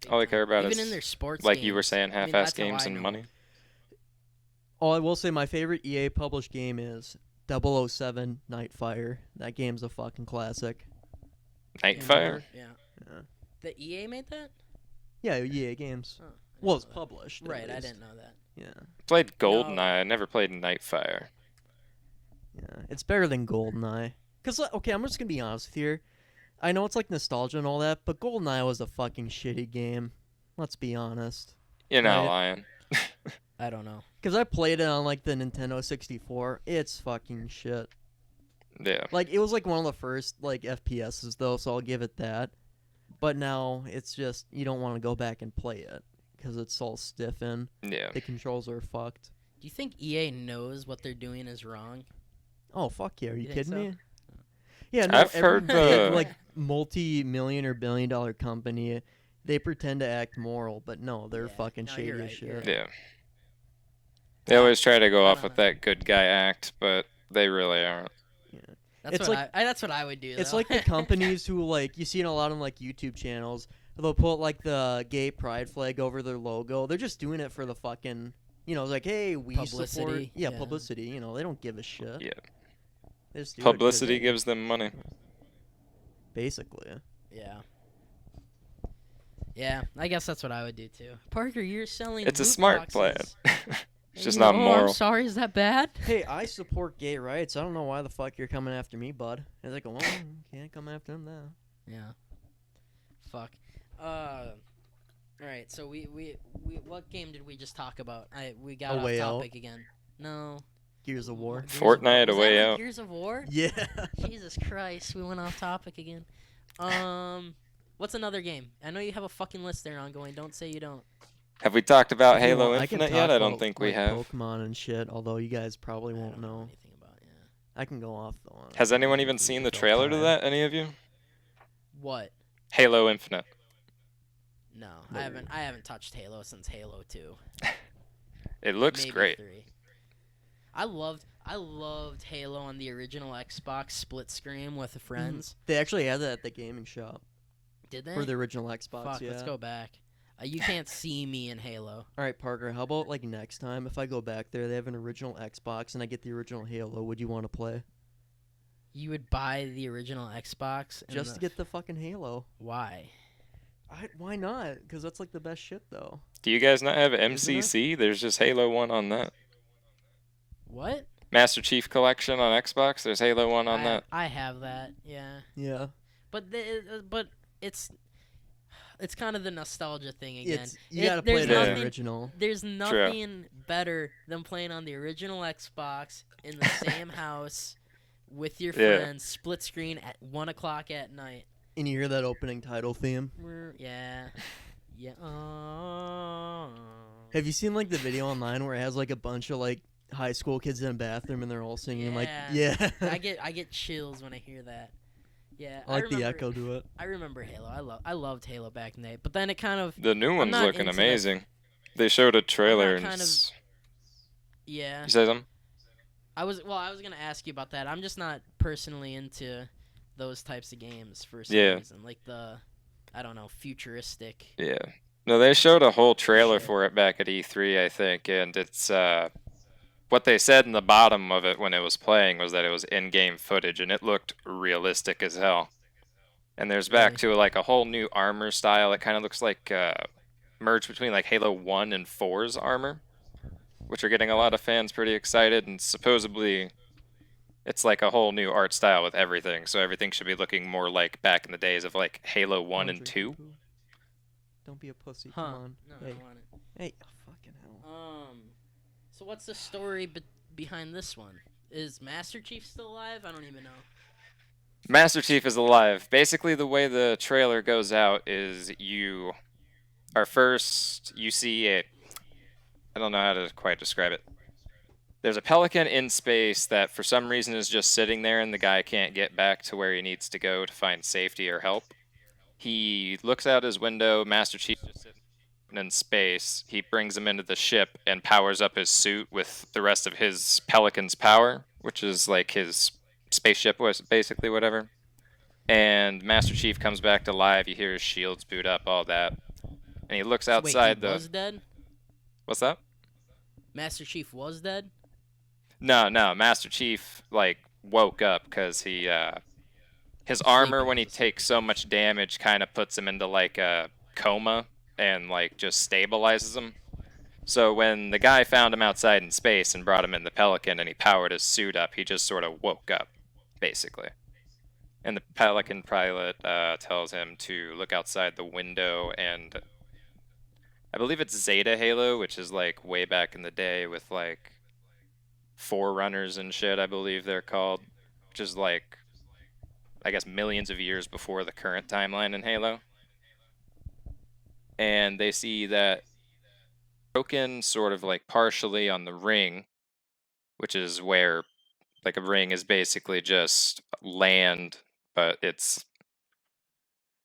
All they care about even is, in their sports like games. you were saying, half-ass games and money. Oh, I will say my favorite EA published game is 007 Nightfire. That game's a fucking classic. Nightfire? Yeah. The EA made that? Yeah, EA games. Oh, well, it's published. Right, I didn't know that. Yeah. Played GoldenEye. I never played Nightfire. Yeah, it's better than GoldenEye. Because, okay, I'm just going to be honest with you. I know it's like nostalgia and all that, but GoldenEye was a fucking shitty game. Let's be honest. You're not lying. I don't know. Because I played it on like the Nintendo 64. It's fucking shit. Yeah. Like, it was like one of the first like FPSs though, so I'll give it that. But now it's just, you don't want to go back and play it. Because it's all stiff in. Yeah. The controls are fucked. Do you think EA knows what they're doing is wrong? Oh, fuck yeah. Are you kidding so? me? Yeah, no, I've heard like multi-million or billion-dollar company, they pretend to act moral, but no, they're fucking shady as shit. Right. Yeah. They always try to go off with that good guy act, but they really aren't. Yeah. That's what I would do. It's though. like the companies who like you see it a lot on like YouTube channels. They'll put like the gay pride flag over their logo. They're just doing it for the fucking, like, hey, we publicity. support. Yeah, publicity. They don't give a shit. Yeah. They just do Publicity gives them money. Basically. Yeah. Yeah, I guess that's what I would do too. Parker, you're selling. It's a loot smart boxes. plan. It's just not moral. I'm sorry, is that bad? Hey, I support gay rights. I don't know why the fuck you're coming after me, bud. It's like, well, can't come after him now. Yeah. Fuck. All right. So we what game did we just talk about? We got off topic again. No. Gears of War. Fortnite, A Way Out. Gears of War? Yeah. Jesus Christ, we went off topic again. What's another game? I know you have a fucking list there ongoing. Don't say you don't. Have we talked about Halo I can Infinite talk yet? I don't about, think we like, have. Pokemon and shit, although you guys probably I won't don't know. anything about, I can go off though. Has anyone even seen the trailer to that? Any of you? What? Halo Infinite. No, I haven't touched Halo since Halo 2. It looks Maybe great. 3. I loved Halo on the original Xbox split screen with friends. They actually had that at the gaming shop. Did they? For the original Xbox, Fuck, yeah. let's go back. You can't see me in Halo. All right, Parker, how about like next time if I go back there, they have an original Xbox and I get the original Halo, would you want to play? You would buy the original Xbox Just to get the fucking Halo. Why? Why not? Because that's like the best shit, though. Do you guys not have MCC? There's just Halo 1 on that. What? Master Chief Collection on Xbox. There's Halo 1 on that. I have that. Yeah. Yeah. But it's kind of the nostalgia thing again. You gotta play the original. There's nothing better than playing on the original Xbox in the same house with your friends, split screen at 1 o'clock at night. And you hear that opening title theme? Yeah. Yeah. Have you seen like the video online where it has like a bunch of like high school kids in a bathroom and they're all singing like I get chills when I hear that. Yeah. I like the echo to it. I remember Halo. I loved Halo back in the day, but then it kind of the new one's looking amazing. They showed a trailer and yeah. You say something? I was gonna ask you about that. I'm just not personally into those types of games for some reason, like the, I don't know, futuristic. Yeah. No, they showed a whole trailer for it back at E3, I think, and it's what they said in the bottom of it when it was playing was that it was in-game footage, and it looked realistic as hell. And there's back to like a whole new armor style. It kind of looks like merged between like Halo 1 and 4's armor, which are getting a lot of fans pretty excited, and supposedly it's like a whole new art style with everything, so everything should be looking more like back in the days of like Halo 1 and 2. Don't be a pussy, Huh. come on. No, Hey. I don't want it. Hey, oh, fucking hell. So what's the story behind this one? Is Master Chief still alive? I don't even know. Master Chief is alive. Basically, the way the trailer goes out is you see it. I don't know how to quite describe it. There's a pelican in space that for some reason is just sitting there and the guy can't get back to where he needs to go to find safety or help. He looks out his window, Master Chief is sitting in space. He brings him into the ship and powers up his suit with the rest of his pelican's power, which is like his spaceship was basically whatever. And Master Chief comes back to life. You hear his shields boot up, all that. And he looks outside Wait, he was dead? What's that? Master Chief was dead? No, Master Chief like woke up because he his armor when he takes so much damage kind of puts him into like a coma and like just stabilizes him. So when the guy found him outside in space and brought him in the Pelican and he powered his suit up, he just sort of woke up basically. And the Pelican pilot tells him to look outside the window, and I believe it's Zeta Halo, which is like way back in the day with like Forerunners and shit, I believe they're called, which is like, I guess, millions of years before the current timeline in Halo. And they see that broken sort of like partially on the ring, which is where like a ring is basically just land, but it's,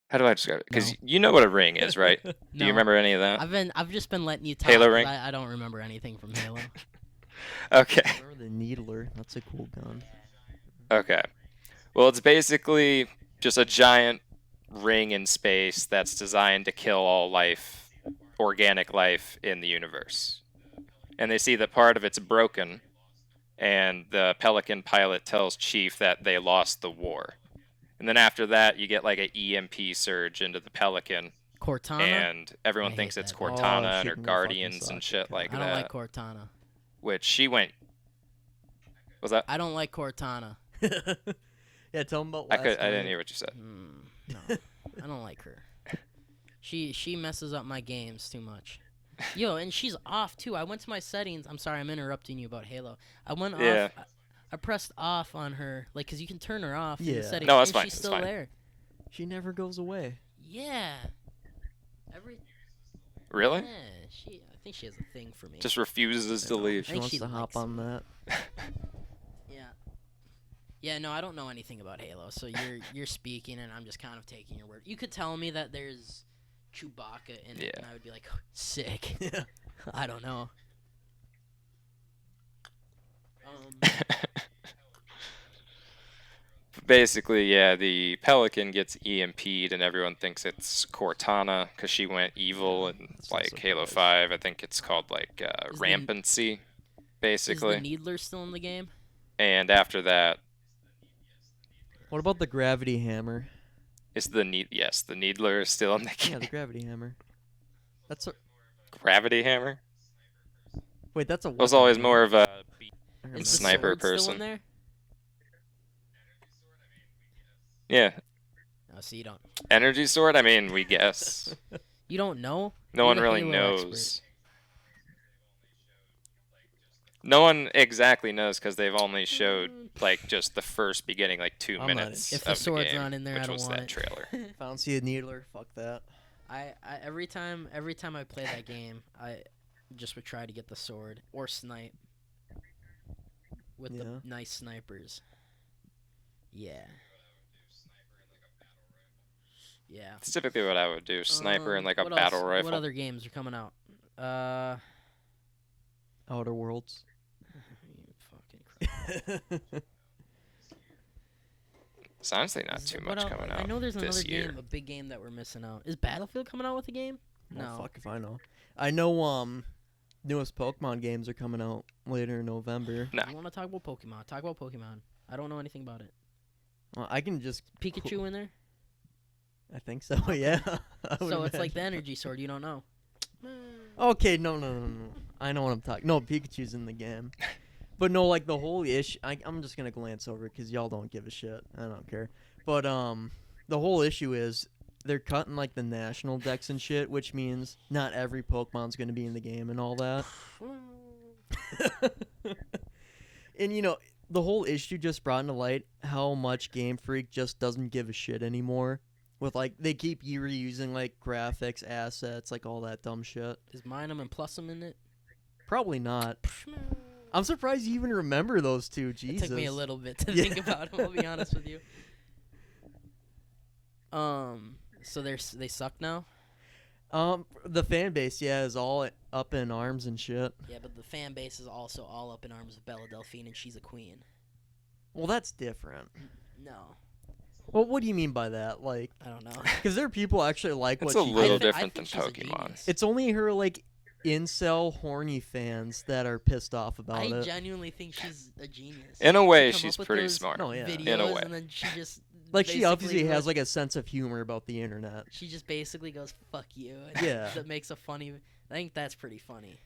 how do I describe it? Because you know what a ring is, right? Do you remember any of that? I've just been letting you talk. Halo ring? I don't remember anything from Halo. Okay. Or the Needler. That's a cool gun. Okay. Well, it's basically just a giant ring in space that's designed to kill all life, organic life in the universe. And they see that part of it's broken, and the Pelican pilot tells Chief that they lost the war. And then after that, you get like an EMP surge into the Pelican. Cortana? And everyone thinks it's Cortana and her shit, Guardians and shit like that. I don't like Cortana. Which she went... Was that? I don't like Cortana. Yeah, tell him about I last didn't hear what you said. No, I don't like her. She messes up my games too much. Yo, and she's off too. I went to my settings. I'm sorry, I'm interrupting you about Halo. I went off. I pressed off on her, like, cause you can turn her off in the settings. No, that's and fine. She's still there. She never goes away. Yeah. Really? Yeah. I think she has a thing for me. Just refuses to leave. She wants to hop on that. Yeah. Yeah, no, I don't know anything about Halo, so you're speaking, and I'm just kind of taking your word. You could tell me that there's Chewbacca in it, Yeah. and I would be like, sick. Yeah. I don't know. Basically, yeah, the Pelican gets EMP'd, and everyone thinks it's Cortana because she went evil, and That's no like Halo surprise. 5, I think it's called like Is the- rampancy, Is basically. the Needler still in the game? And after that, What about the gravity hammer? is the Needler is still in the Yeah, game. the gravity hammer. That's a Gravity hammer? wait. That's a. I was weapon, always right? more of a I remember. Is the sniper sword still person. in there? Yeah, Oh, so you don't. energy sword. I mean, we guess. You don't know? No You're one the really Halo knows. expert. No one exactly knows because they've only showed like just the first beginning, like 2 I'm not minutes If the of the sword's game, not in there, which I don't was want that it. trailer. If I don't see a needler, fuck that. I every time I play that game, I just would try to get the sword or snipe with the Yeah. nice snipers. Yeah. Yeah. It's typically what I would do: sniper and like a what battle else? rifle. What other games are coming out? Outer Worlds. Fucking crap. It's honestly not too What much else? coming out I know there's this another year. game, a big game that we're missing out. Is Battlefield coming out with a game? Oh, No. fuck if I know. I know newest Pokemon games are coming out later in November. No. You want to talk about Pokemon? Talk about Pokemon. I don't know anything about it. Well, I can just. Pikachu in there? I think so. Yeah. I would So it's like the imagine. energy sword. You don't know. Okay, no. I know what I'm talking. No, Pikachu's in the game. But no, like the whole issue. I'm just gonna glance over it because y'all don't give a shit. I don't care. But the whole issue is they're cutting like the national decks and shit, which means not every Pokemon's gonna be in the game and all that. And you know, the whole issue just brought into light how much Game Freak just doesn't give a shit anymore. With like they keep reusing like graphics, assets, like all that dumb shit. Is Minum and Plusum in it? Probably not. I'm surprised you even remember those two. It Jesus. took me a little bit to Yeah. think about them. I'll be honest with you. So they suck now. The fan base, yeah, is all up in arms and shit. Yeah, but the fan base is also all up in arms with Belle Delphine, and she's a queen. Well, that's different. No, Well, what do you mean by that? Like, I don't know. because there are people actually like It's what a she little did. different than think she's a Pokemon. genius. It's only her like incel horny fans that are pissed off about I it. genuinely think she's a genius. In a way, Come up she's with pretty those smart. No, yeah. Videos, In a way. and then she just Like she obviously basically has goes- like a sense of humor about the internet. She just basically goes "fuck you." And Yeah. that makes a funny. I think that's pretty funny.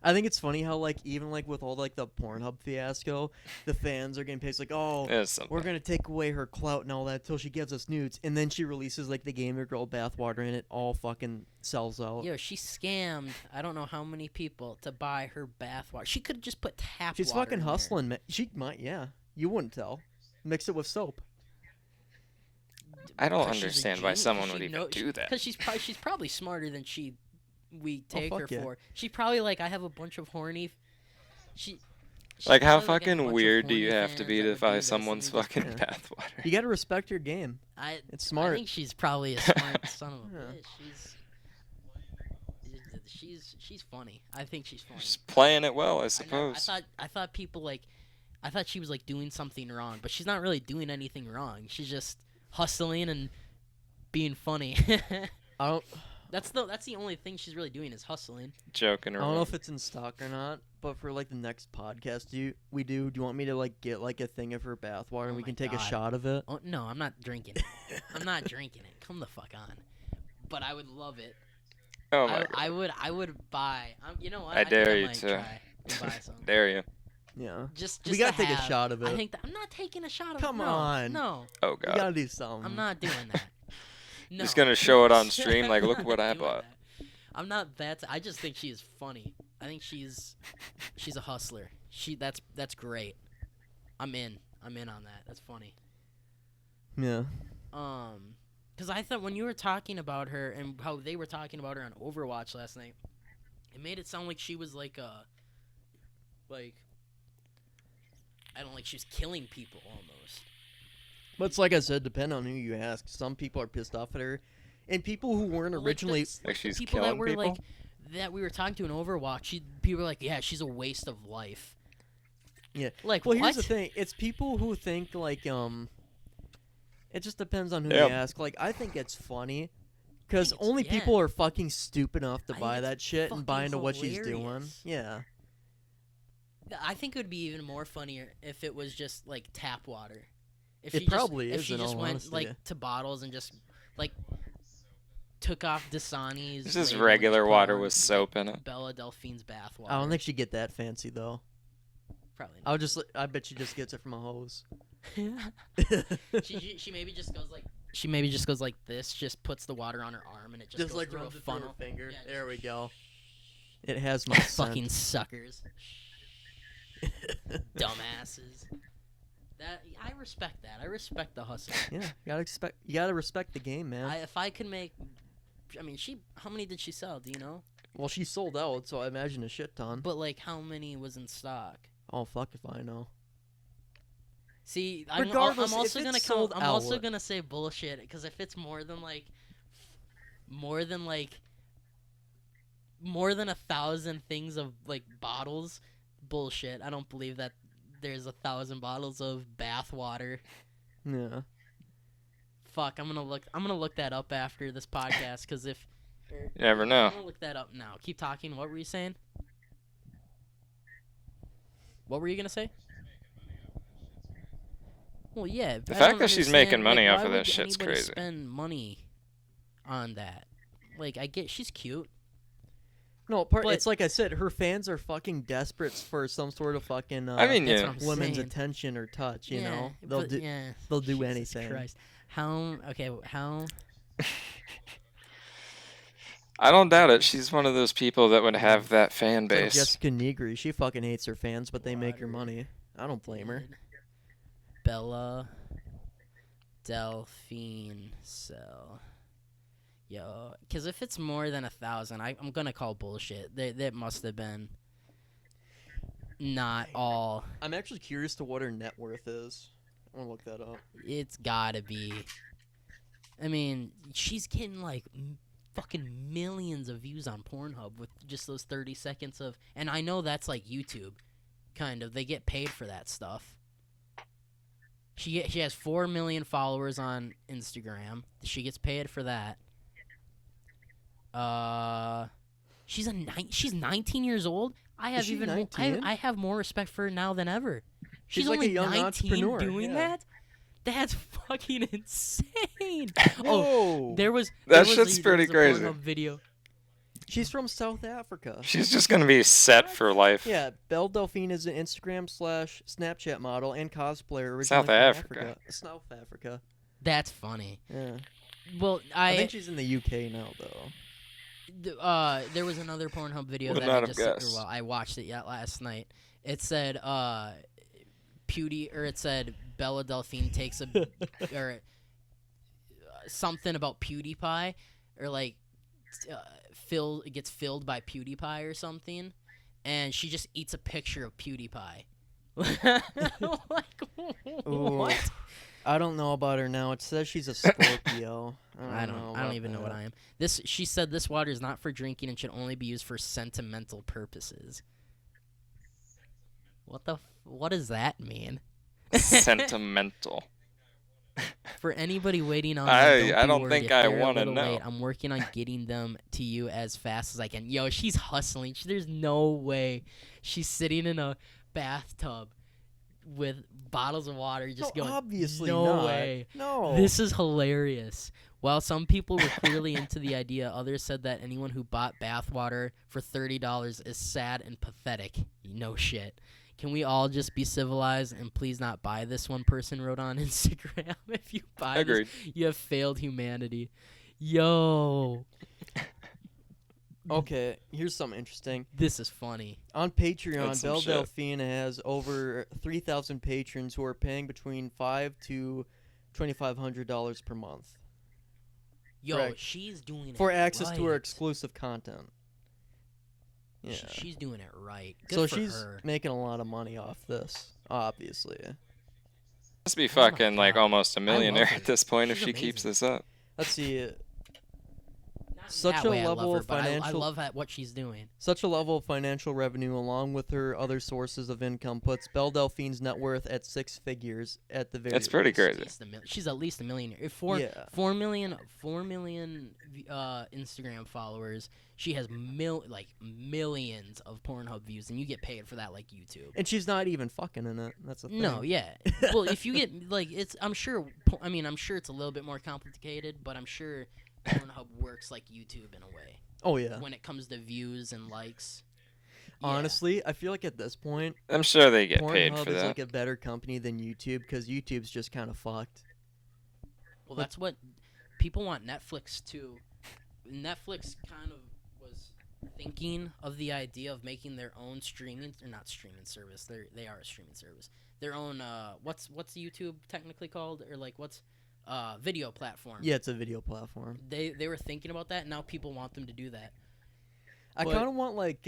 I think it's funny how like even like with all like the Pornhub fiasco, the fans are getting pissed like, oh, It's something. we're gonna take away her clout and all that till she gives us nudes, and then she releases like the Gamer Girl bathwater and it all fucking sells out. Yo, she scammed I don't know how many people to buy her bathwater. She could have just put tap She's water fucking in there. hustling, man. She might, yeah. You wouldn't tell. Mix it with soap. I don't 'Cause she's a understand why genius. someone She would even know- do that. Because she's probably smarter than we take her fuck yeah. for. She probably like I have a bunch of horny. She Like, how probably, I have a fucking bunch of weird do horny you have to fans be that to would do buy this, someone's and we just- fucking Yeah. bathwater? You gotta respect your game. It's smart. I think she's probably a smart son of a Yeah. bitch. She's funny. I think she's funny. She's playing it well, I I suppose. thought people like, I thought she was like doing something wrong, but she's not really doing anything wrong. She's just hustling and being funny. I don't That's the only thing she's really doing is hustling. Joking I don't know around. if it's in stock or not, but for like the next podcast do you want me to like get like a thing of her bathwater and Oh we my can take God. a shot of it? Oh no, I'm not drinking it. I'm not drinking it. Come the fuck on. But I would love it. Oh my god. I would buy. You know what? I think dare you might to. try and buy some. Dare you? Yeah. Just We gotta to take a have. shot of I it. think I'm not taking a shot of Come it. on. No, Oh You god. gotta do something. I'm not doing that. No. Just gonna show it on stream, I'm like, look not what I doing bought. that. I'm not that. I just think she is funny. I think she's a hustler. That's great. I'm in on that. That's funny. Yeah. Because I thought when you were talking about her and how they were talking about her on Overwatch last night, it made it sound like she was like I don't like she was killing people almost. But it's like I said, depending on who you ask. Some people are pissed off at her And people who weren't originally like she's people killing that were people. like that we were talking to in Overwatch, people were like, yeah, she's a waste of life. Yeah. Like, well, what? here's the thing. It's people who think like it just depends on who Yep. you ask. Like I think it's funny because it's- only yeah. people are fucking stupid enough to I buy think that it's shit and buy fucking into what she's doing. hilarious. Yeah. I think it would be even more funnier if it was just like tap water. If It she probably just, is, If she in just all went honesty. like to bottles and just like took off Dasani's. It's just label and regular just put water on with soap in it. Bella Delphine's bath water. I don't think she'd get that fancy though. Probably I bet she just gets it from a hose. not. she maybe just goes like. She maybe just goes like this. Just puts the water on her arm and it just goes like through a runs it through her funnel. finger. Yeah, There we just- go. It has my Fucking scent. suckers. Dumbasses. That I respect that. I respect the hustle. Yeah, you gotta respect the game, man. If I could make, I mean, how many did she sell? Do you know? Well, she sold out, so I imagine a shit ton. But like, how many was in stock? Oh fuck if I know. See, I'm Regardless, if also it's gonna sold I'm also out- gonna say bullshit because if it's more than 1,000 things of like bottles, bullshit. I don't believe that there's 1,000 bottles of bath water. Yeah. Fuck, I'm gonna look that up after this podcast because if You never know. I'm gonna look that up now. Keep talking. What were you saying? What were you gonna say? Well, yeah. The fact that she's making money off of why that would shit's anybody crazy. Spend money on that. Like, I get she's cute. No, But- it's like I said, her fans are fucking desperate for some sort of fucking I mean, That's yeah. what I'm women's saying. attention or touch. You Yeah, know, but- yeah. they'll do Jesus anything. Christ. How? I don't doubt it. She's one of those people that would have that fan It's like base. Jessica Negri, she fucking hates her fans, but they make her Water. money. I don't blame her. Bella Delphine sell. Yo, because if it's more than 1,000, I'm gonna call bullshit. That must have been not all. I'm actually curious to what her net worth is. I want to look that up. It's gotta be. I mean, she's getting like fucking millions of views on Pornhub with just those 30 seconds of. And I know that's like YouTube, kind of. They get paid for that stuff. She has 4 million followers on Instagram. She gets paid for that. She's 19 years old. I have Is she even 19? I have more respect for her now than ever. She's She's like a only young 19 entrepreneur, doing yeah. that. That's fucking insane. Whoa! Oh, there was That there shit's was pretty there was a crazy. Pornhub video. She's from South Africa. She's just gonna be set for life. Yeah, Belle Delphine is an Instagram/Snapchat model and cosplayer originally South from Africa. South Africa. That's funny. Yeah. Well, I think she's in the UK now, though. There was another Pornhub video Would that not I have just guessed. well, I watched it last night. It said it said Bella Delphine takes a or something about PewDiePie or like gets filled by PewDiePie or something, and she just eats a picture of PewDiePie. Like Ooh. what? I don't know about her now. It says she's a Scorpio. I don't even know what I am. She said this water is not for drinking and should only be used for sentimental purposes. What does that mean? Sentimental. For anybody waiting on I don't think I want to know. I'm working on getting them to you as fast as I can. Yo, she's hustling. There's no way she's sitting in a bathtub with bottles of water just No, going, obviously no not. way. No. This is hilarious. While some people were clearly into the idea, others said that anyone who bought bathwater for $30 is sad and pathetic. No shit. Can we all just be civilized and please not buy this? One person wrote on Instagram. If you buy Agreed. this, you have failed humanity. Yo, Okay, here's something interesting. this is funny. On Patreon, That's some Belle shit. Delphine has over 3,000 patrons who are paying between $5 to $2,500 per month Yo, Correct. she's doing it for access to her right. exclusive content. Yeah. She's doing it right. Good So for she's her. making a lot of money off this, obviously. Must be Oh my fucking like God. almost a millionaire her. at this point if She's she keeps amazing. this up. Let's see. such that a way level I of love her, financial, but I love what she's doing. such a level of financial revenue, along with her other sources of income, puts Belle Delphine's net worth at 6 figures at the very It's pretty least. crazy. She's at least a millionaire. If Yeah. 4 million Instagram followers. She has millions of Pornhub views, and you get paid for that like YouTube. And she's not even fucking in it. That's the thing. No, yeah. Well, if you get I'm sure it's a little bit more complicated, but I'm sure Pornhub works like YouTube in a way. Oh yeah. When it comes to views and likes. Honestly, I feel like at this point, I'm sure they get paid Pornhub for is that. like a better company than YouTube because YouTube's just kind of fucked. Well, that's what people want Netflix to. Netflix kind of was thinking of the idea of making their own streaming, or not streaming service. They are a streaming service. Their own what's YouTube technically called, or like what's video platform. Yeah, it's a video platform. They were thinking about that. And now people want them to do that. I But- kind of want like.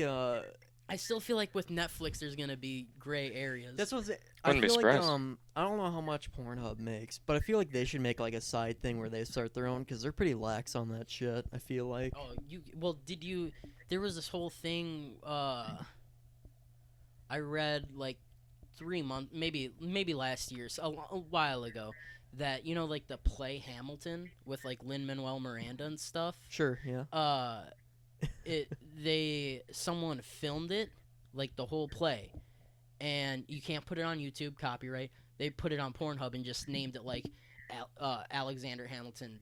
I still feel like with Netflix, there's gonna be gray areas. That's what I Wouldn't be feel like. surprised. I don't know how much Pornhub makes, but I feel like they should make like a side thing where they start their own because they're pretty lax on that shit. I feel like. Oh, did you? There was this whole thing. I read like 3 months, maybe last year, so a while ago, that like the play Hamilton with like Lin-Manuel Miranda and stuff. Sure. Yeah. Someone filmed it, like the whole play, and you can't put it on YouTube, copyright. They put it on Pornhub and just named it like Alexander Hamilton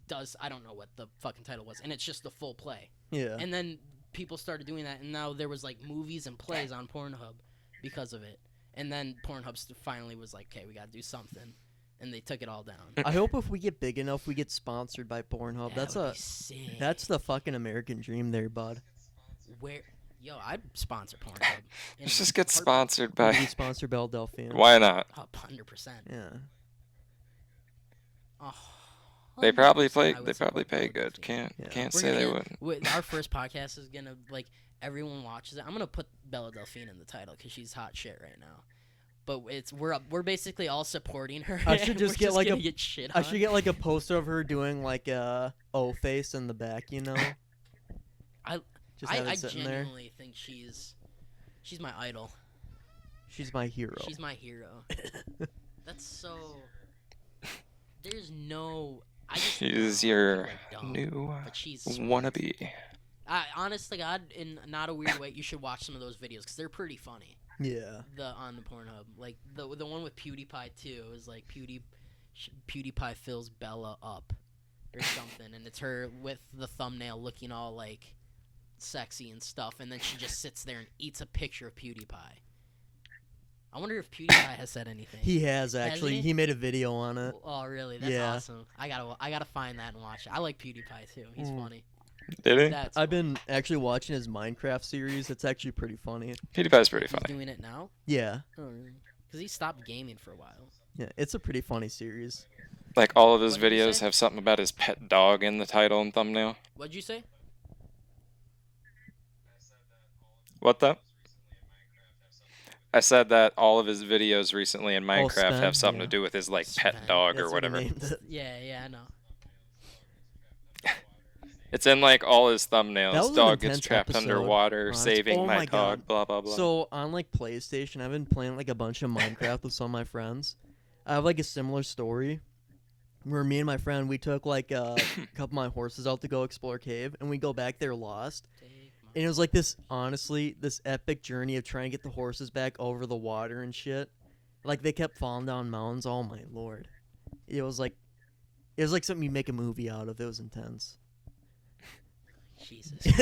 does, I don't know what the fucking title was, and it's just the full play. Yeah. And then people started doing that, and now there was like movies and plays on Pornhub because of it. And then Pornhub finally was like, okay, we gotta do something, and they took it all down. I hope if we get big enough, we get sponsored by Pornhub. That would be sick. That's the fucking American dream, there, bud. I'd sponsor Pornhub. Let's just get sponsored by. We sponsor Belle Delphine. Why not? 100%. Yeah. Oh, They probably 100% play. I would They probably support pay Belle good. Delphine. Can't We're say they gonna wouldn't. Our first podcast is gonna everyone watches it. I'm gonna put Belle Delphine in the title because she's hot shit right now. But we're basically all supporting her. I should just get like get shit I on. should get like a poster of her doing like a O face in the back, I Just have it sitting there. genuinely think she's my idol. She's my hero. She's my hero. That's so. There's no. I just She's know your people are dumb, new but she's sweet. wannabe. Honestly, God, in not a weird way, you should watch some of those videos because they're pretty funny. Yeah. On the Pornhub, like the one with PewDiePie too, is like PewDiePie fills Bella up or something, and it's her with the thumbnail looking all like sexy and stuff, and then she just sits there and eats a picture of PewDiePie. I wonder if PewDiePie has said anything. He has actually. he? He made a video on it. Oh, really? That's Yeah. awesome. I gotta find that and watch it. I like PewDiePie too. He's funny. Did he? That's I've funny. been actually watching his Minecraft series. It's actually pretty funny. PewDiePie's pretty He's funny. doing it now. Yeah. Oh, really? Because he stopped gaming for a while. Yeah. It's a pretty funny series. Like all of his What did you videos say? have something about his pet dog in the title and thumbnail. What'd you say? What though? I said that all of his videos recently in Minecraft Sven, have something yeah. to do with his like Sven. pet dog That's or what he whatever. named it. Yeah, I know. It's in like all his That thumbnails. was an Dog gets intense trapped episode, underwater, honest- saving oh my my dog. God. Blah blah blah. So on like PlayStation, I've been playing like a bunch of Minecraft with some of my friends. I have like a similar story where me and my friend we took like a couple of my horses out to go explore a cave, and we go back there lost. And it was like this epic journey of trying to get the horses back over the water and shit. Like they kept falling down mountains. Oh my lord, it was like something you make a movie out of. It was intense. Jesus. You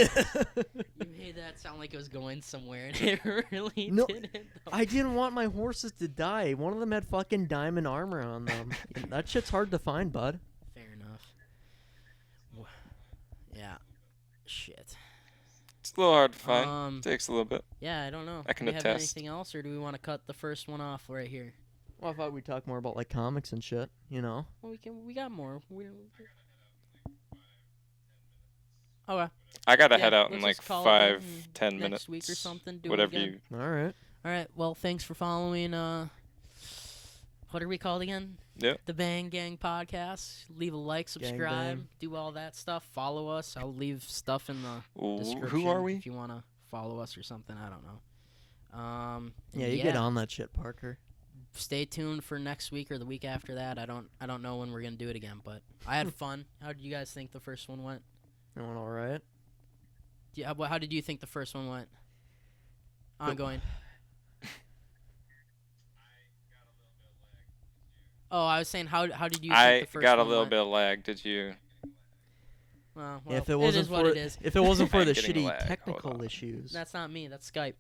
made that sound like it was going somewhere, and it really No, didn't. though. I didn't want my horses to die. One of them had fucking diamond armor on them. That shit's hard to find, bud. Fair enough. Yeah. Shit. It's a little hard to find. Takes a little bit. Yeah, I don't know. I can do we have attest. anything else, or do we want to cut the first one off right here? Well, I thought we'd talk more about like comics and shit, Well, we got more. Okay. I gotta Yeah, head out in let's like just call it there 5-10 next minutes. week or something, do it Whatever again. you. All right. All right. Well, thanks for following what are we called again? Yep. The Bang Gang Podcast. Leave a like, subscribe, do all that stuff. Follow us. I'll leave stuff in the description. Who are we? If you want to follow us or something, I don't know. Yeah, you get on that shit, Parker. Stay tuned for next week or the week after that. I don't know when we're gonna do it again, but I had fun. How did you guys think the first one went? It went all right. Yeah, how did you think the first one went? Ongoing. Oh, I was saying, how did you think the first one went? I got a little bit of lag. Did you? Well, if it wasn't it is what it is. If it wasn't for the Getting shitty lag. Hold technical on. issues. That's not me. That's Skype.